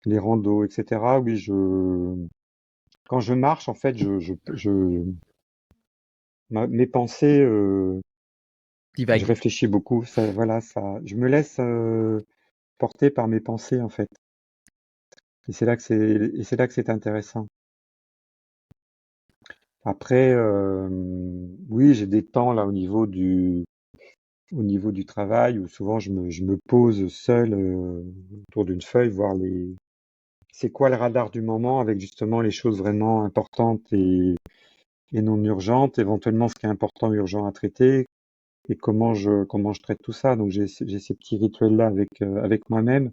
les randos, etc. Oui, quand je marche, en fait, mes pensées Je divague. réfléchis beaucoup. Ça, voilà, ça, je me laisse porter par mes pensées en fait. Et c'est là que c'est intéressant. Après, oui, j'ai des temps là au niveau du travail où souvent je me pose seul autour d'une feuille, voir c'est quoi le radar du moment avec justement les choses vraiment importantes et non urgentes, éventuellement ce qui est important, urgent à traiter, et comment je traite tout ça. Donc j'ai ces petits rituels-là avec moi-même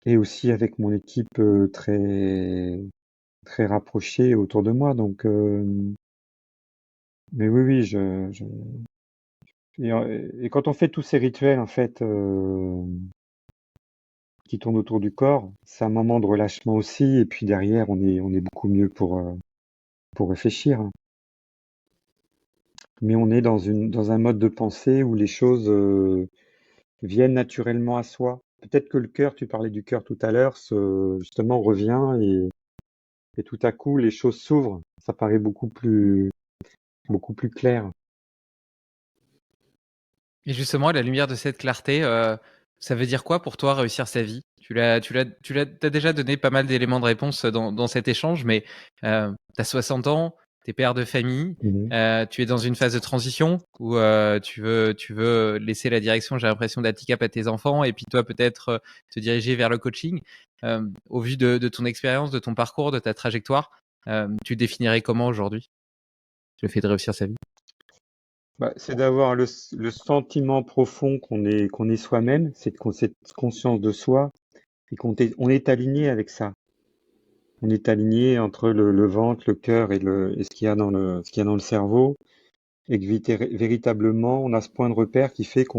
et aussi avec mon équipe très rapprochée autour de moi. Donc, mais oui, oui, et quand on fait tous ces rituels en fait qui tournent autour du corps, c'est un moment de relâchement aussi. Et puis derrière, on est beaucoup mieux pour réfléchir, hein. Mais on est dans un mode de pensée où les choses viennent naturellement à soi. Peut-être que le cœur, tu parlais du cœur tout à l'heure, justement revient et tout à coup les choses s'ouvrent. Ça paraît beaucoup plus clair. Et justement, à la lumière de cette clarté, ça veut dire quoi pour toi réussir sa vie? Tu as déjà donné pas mal d'éléments de réponse dans cet échange, mais tu as 60 ans, tu es père de famille, Mhm. tu es dans une phase de transition où tu veux laisser la direction, j'ai l'impression, d'handicap à tes enfants, et puis toi peut-être te diriger vers le coaching. Au vu de ton expérience, de ton parcours, de ta trajectoire, tu définirais comment aujourd'hui le fait de réussir sa vie? Bah, c'est d'avoir le sentiment profond qu'on est soi-même, cette conscience de soi et on est aligné avec ça. On est aligné entre le ventre, le cœur et ce qu'il y a ce qu'il y a dans le cerveau, et que véritablement, on a ce point de repère qui fait quand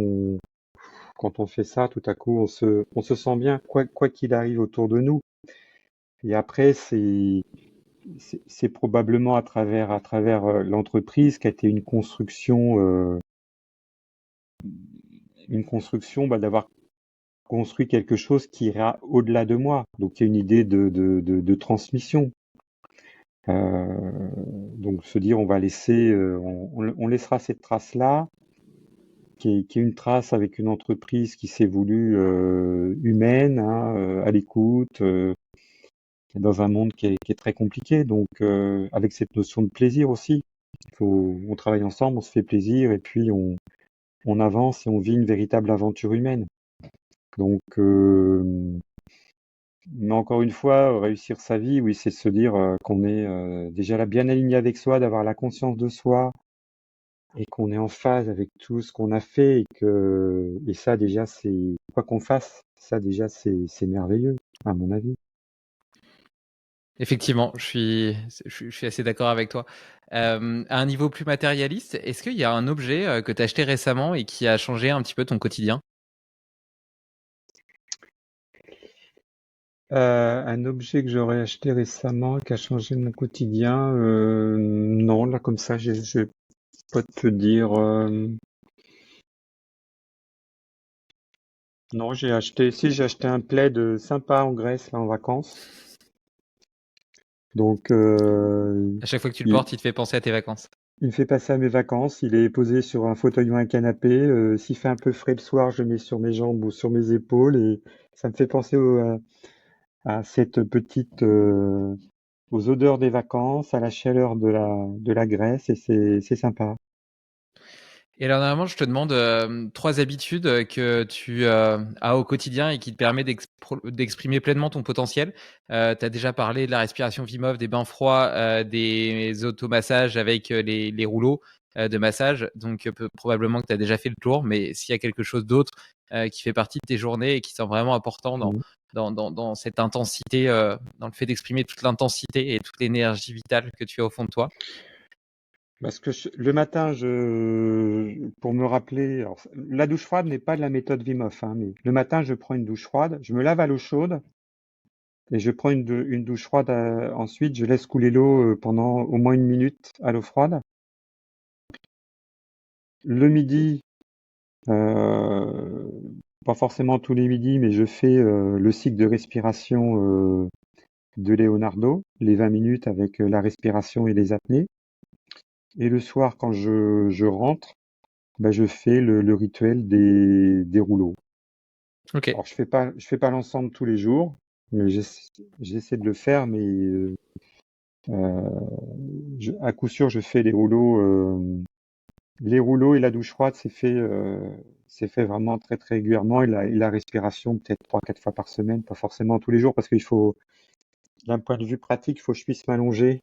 on fait ça, tout à coup, on se sent bien, quoi qu'il arrive autour de nous. Et après, c'est probablement à travers l'entreprise qui a été une construction, bah, d'avoir construit quelque chose qui ira au-delà de moi. Donc, il y a une idée de transmission. Donc se dire on va laisser, on laissera cette trace-là, qui est une trace avec une entreprise qui s'est voulue humaine, hein, à l'écoute, dans un monde qui est très compliqué. Donc avec cette notion de plaisir aussi. On travaille ensemble, on se fait plaisir et puis on avance et on vit une véritable aventure humaine. Donc, mais encore une fois, réussir sa vie, oui, c'est se dire qu'on est déjà là bien aligné avec soi, d'avoir la conscience de soi, et qu'on est en phase avec tout ce qu'on a fait et ça déjà c'est quoi qu'on fasse, ça déjà c'est merveilleux à mon avis. Effectivement, je suis assez d'accord avec toi. À un niveau plus matérialiste, est-ce qu'il y a un objet, que tu as acheté récemment et qui a changé un petit peu ton quotidien? Un objet que j'aurais acheté récemment qui a changé mon quotidien, non, là comme ça je vais pas te dire. Non, j'ai acheté un plaid sympa en Grèce là en vacances. Donc À chaque fois que tu le il, portes, il te fait penser à tes vacances. il me fait passer à mes vacances. Il est posé sur un fauteuil ou un canapé. S'il fait un peu frais le soir, je le mets sur mes jambes ou sur mes épaules et ça me fait penser à cette aux odeurs des vacances, à la chaleur de la Grèce et c'est sympa. Et alors normalement, je te demande, 3 habitudes, que tu, as au quotidien et qui te permet d'exprimer pleinement ton potentiel. Tu as déjà parlé de la respiration Wim Hof, des bains froids, des automassages avec, les rouleaux, de massage. Donc, probablement que tu as déjà fait le tour, mais s'il y a quelque chose d'autre, qui fait partie de tes journées et qui semble vraiment important Mm. dans cette intensité, dans le fait d'exprimer toute l'intensité et toute l'énergie vitale que tu as au fond de toi? Parce que le matin, pour me rappeler, alors, la douche froide n'est pas de la méthode Wim Hof, hein, mais le matin, je prends une douche froide, je me lave à l'eau chaude et je prends une douche froide. Ensuite, je laisse couler l'eau pendant au moins une minute à l'eau froide. Le midi, euh, pas forcément tous les midis, mais je fais le cycle de respiration de Leonardo, les 20 minutes avec la respiration et les apnées. Et le soir, quand je rentre, bah, je fais le rituel des rouleaux. Ok. Alors je fais pas l'ensemble tous les jours, mais j'essaie de le faire, mais euh, à coup sûr je fais les rouleaux et la douche froide, c'est fait vraiment très très régulièrement et la respiration peut-être 3-4 fois par semaine, pas forcément tous les jours parce qu'il faut, d'un point de vue pratique, il faut que je puisse m'allonger.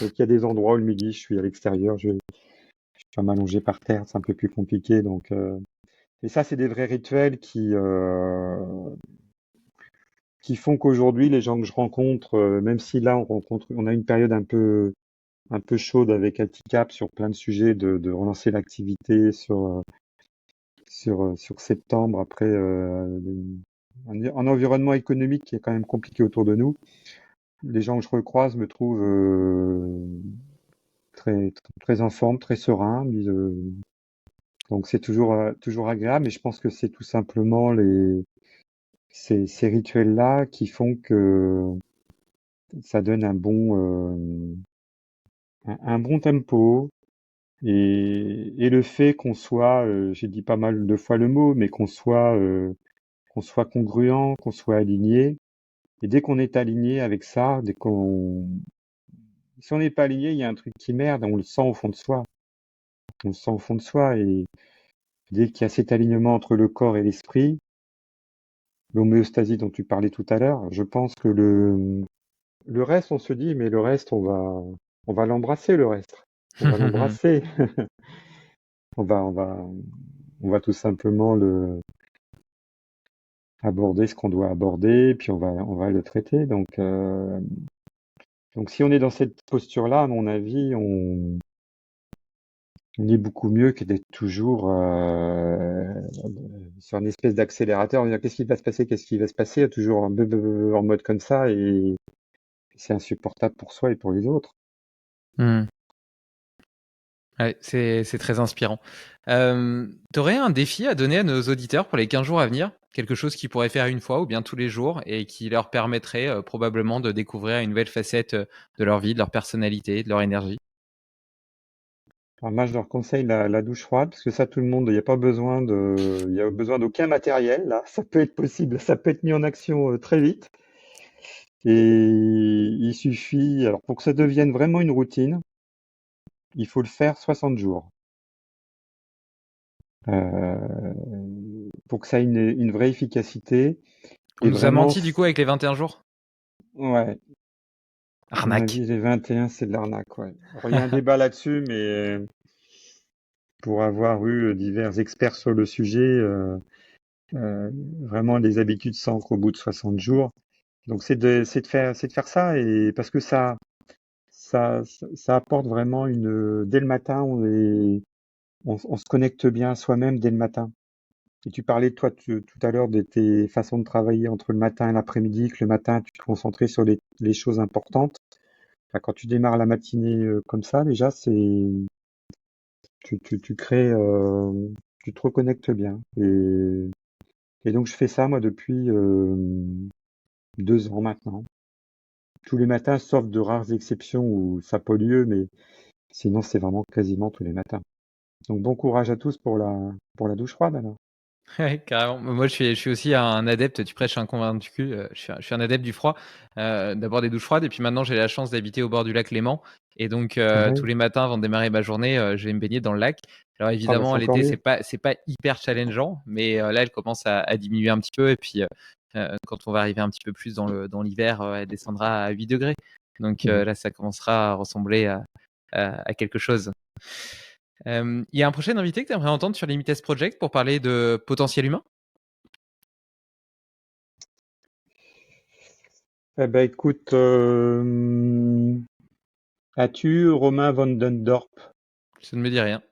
Donc il y a des endroits où le midi je suis à l'extérieur, je peux m'allonger par terre, c'est un peu plus compliqué. Donc et ça c'est des vrais rituels qui font qu'aujourd'hui les gens que je rencontre, même si là on a une période un peu chaude avec Alticap sur plein de sujets de relancer l'activité sur septembre après un environnement économique qui est quand même compliqué autour de nous. Les gens que je recroise me trouvent très, très, très en forme, très serein. Donc c'est toujours agréable, mais je pense que c'est tout simplement ces rituels-là qui font que ça donne un bon tempo. Et le fait qu'on soit, j'ai dit pas mal de fois le mot, mais qu'on soit congruent, qu'on soit aligné. Et dès qu'on est aligné avec ça, si on n'est pas aligné, il y a un truc qui merde, on le sent au fond de soi. On le sent au fond de soi. Et dès qu'il y a cet alignement entre le corps et l'esprit, l'homéostasie dont tu parlais tout à l'heure, je pense que le reste, on se dit, mais le reste, on va l'embrasser, le reste. On va l'embrasser. On va, on va, on va tout simplement aborder ce qu'on doit aborder, puis on va le traiter. Donc si on est dans cette posture-là, à mon avis, on est beaucoup mieux que d'être toujours sur une espèce d'accélérateur. On va dire qu'est-ce qui va se passer, qu'est-ce qui va se passer, toujours en mode comme ça, et c'est insupportable pour soi et pour les autres. Hmm. Ouais, c'est très inspirant. T'aurais un défi à donner à nos auditeurs pour les 15 jours à venir? Quelque chose qu'ils pourraient faire une fois ou bien tous les jours et qui leur permettrait probablement de découvrir une nouvelle facette de leur vie, de leur personnalité, de leur énergie. Alors moi, je leur conseille la douche froide, parce que ça, tout le monde, il y a besoin d'aucun matériel, là. Ça peut être possible, ça peut être mis en action très vite. Et il suffit, alors pour que ça devienne vraiment une routine, il faut le faire 60 jours. Euh, pour que ça ait une vraie efficacité. On Et nous a vraiment, menti du coup avec les 21 jours? ouais, à mon Arnaque. avis, les 21, c'est de l'arnaque, ouais. Alors, il y a un débat là-dessus, mais pour avoir eu divers experts sur le sujet, euh, vraiment, les habitudes s'ancrent au bout de 60 jours. Donc, c'est de faire ça, et parce que ça apporte vraiment dès le matin, on se connecte bien à soi-même dès le matin. Et tu parlais, toi, tout à l'heure de tes façons de travailler entre le matin et l'après-midi, que le matin, tu te concentrais sur les choses importantes. Enfin, quand tu démarres la matinée comme ça, déjà, tu crées, tu te reconnectes bien. Et donc, je fais ça, moi, depuis 2 ans maintenant. Tous les matins, sauf de rares exceptions où ça peut lieu, mais sinon, c'est vraiment quasiment tous les matins. Donc, bon courage à tous pour la douche froide, alors. Ouais, carrément. Moi, je suis aussi un adepte, tu prêches un convaincu, je suis un adepte du froid, d'abord des douches froides et puis maintenant j'ai la chance d'habiter au bord du lac Léman et donc Ah tous ouais. les matins avant de démarrer ma journée, je vais me baigner dans le lac. Alors Ah bah, évidemment, c'est encore l'été, c'est mieux. pas c'est pas hyper challengeant, mais là, elle commence à diminuer un petit peu et puis, quand on va arriver un petit peu plus dans l'hiver, elle descendra à 8 degrés. Donc Mhm. là, ça commencera à ressembler à quelque chose. Il y a un prochain invité que tu aimerais entendre sur Limitless Project pour parler de potentiel humain? Eh ben, écoute, as-tu Romain Vandendorp? Ça ne me dit rien.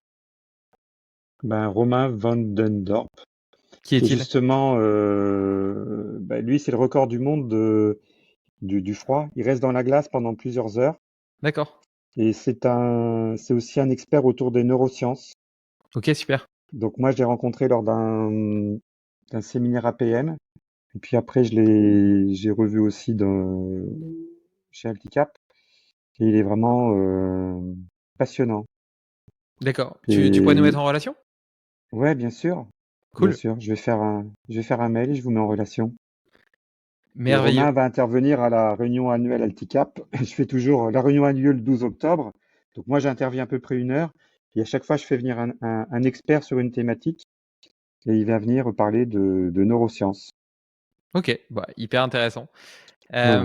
Ben, Romain Vandendorp, Qui qui est est-il? justement, ben, lui, c'est le record du monde du froid. Il reste dans la glace pendant plusieurs heures. D'accord. Et c'est aussi un expert autour des neurosciences. Ok, super. Donc moi, je l'ai rencontré lors d'un séminaire APM. Et puis après, j'ai revu aussi chez Alticap. Et il est vraiment passionnant. D'accord. Tu pourrais nous Et mettre en relation? ouais, bien sûr, bien Cool. sûr. Je vais faire un mail et je vous mets en relation. Et Merveilleux. Romain va intervenir à la réunion annuelle Alticap. Je fais toujours la réunion annuelle le 12 octobre. Donc moi, j'interviens à peu près 1 heure. Et à chaque fois, je fais venir un expert sur une thématique. Et il va venir parler de neurosciences. OK, bah, hyper intéressant. Voilà.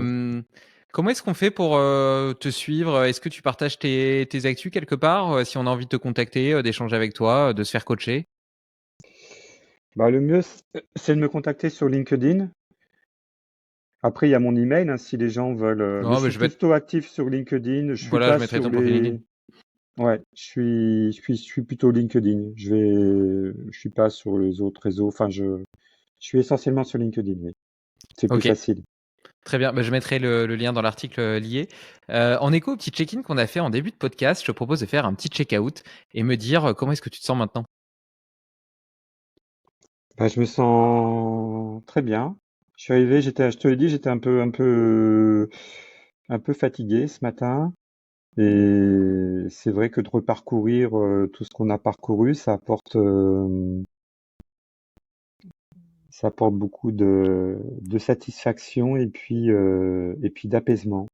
Comment est-ce qu'on fait pour te suivre? Est-ce que tu partages tes actus quelque part? Si on a envie de te contacter, d'échanger avec toi, de se faire coacher? Bah, le mieux, c'est de me contacter sur LinkedIn. Après, il y a mon email, hein, si les gens veulent. Mais Non, je mais suis plutôt actif sur LinkedIn. Je suis voilà, je pas mettrai sur ton profil les. LinkedIn. Ouais, je suis plutôt LinkedIn. Je suis pas sur les autres réseaux. Enfin, je suis essentiellement sur LinkedIn. Oui, c'est plus OK, facile. très bien. Bah, je mettrai le lien dans l'article lié. En écho au petit check-in qu'on a fait en début de podcast, je te propose de faire un petit check-out et me dire comment est-ce que tu te sens maintenant? Bah, je me sens très bien. Je suis arrivé, je te l'ai dit, j'étais un peu fatigué ce matin. Et c'est vrai que de reparcourir tout ce qu'on a parcouru, ça apporte beaucoup de satisfaction et puis d'apaisement.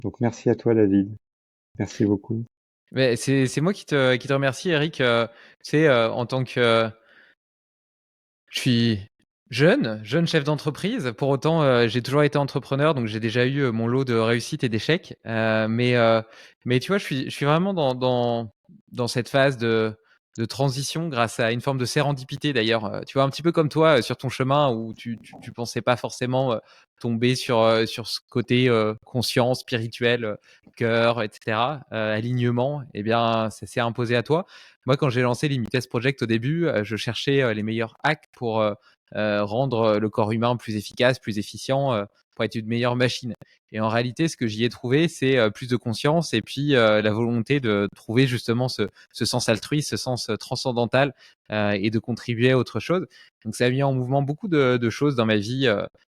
Donc merci à toi, David. Merci beaucoup. Mais c'est moi qui te remercie, Eric. Tu sais, en tant que je suis jeune chef d'entreprise. Pour autant, j'ai toujours été entrepreneur, donc j'ai déjà eu mon lot de réussites et d'échecs. Mais tu vois, je suis vraiment dans cette phase de transition grâce à une forme de sérendipité d'ailleurs. Tu vois, un petit peu comme toi sur ton chemin où tu pensais pas forcément tomber sur ce côté conscient, spirituel, cœur, etc., alignement. Eh bien, ça s'est imposé à toi. Moi, quand j'ai lancé l'Imitest Project au début, je cherchais les meilleurs hacks pour rendre le corps humain plus efficace, plus efficient, pour être une meilleure machine. Et en réalité, ce que j'y ai trouvé, c'est plus de conscience et puis la volonté de trouver justement ce sens altruiste, ce sens transcendantal et de contribuer à autre chose. Donc ça a mis en mouvement beaucoup de choses dans ma vie,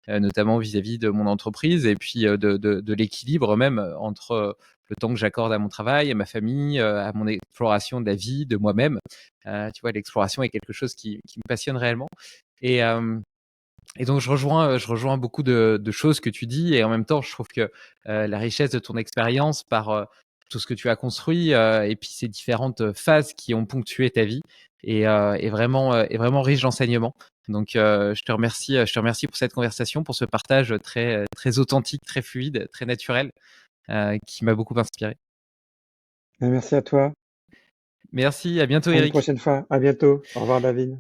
notamment vis-à-vis de mon entreprise et puis de l'équilibre même entre le temps que j'accorde à mon travail, à ma famille, à mon exploration de la vie, de moi-même. Tu vois, l'exploration est quelque chose qui me passionne réellement. Et, euh, et donc, je rejoins beaucoup de choses que tu dis. Et en même temps, je trouve que la richesse de ton expérience par tout ce que tu as construit et puis ces différentes phases qui ont ponctué ta vie est vraiment riche d'enseignements. Donc, je te remercie pour cette conversation, pour ce partage très, très authentique, très fluide, très naturel, qui m'a beaucoup inspiré. Et merci à toi. Merci, à bientôt À une Eric. prochaine fois. À bientôt. Au revoir, David.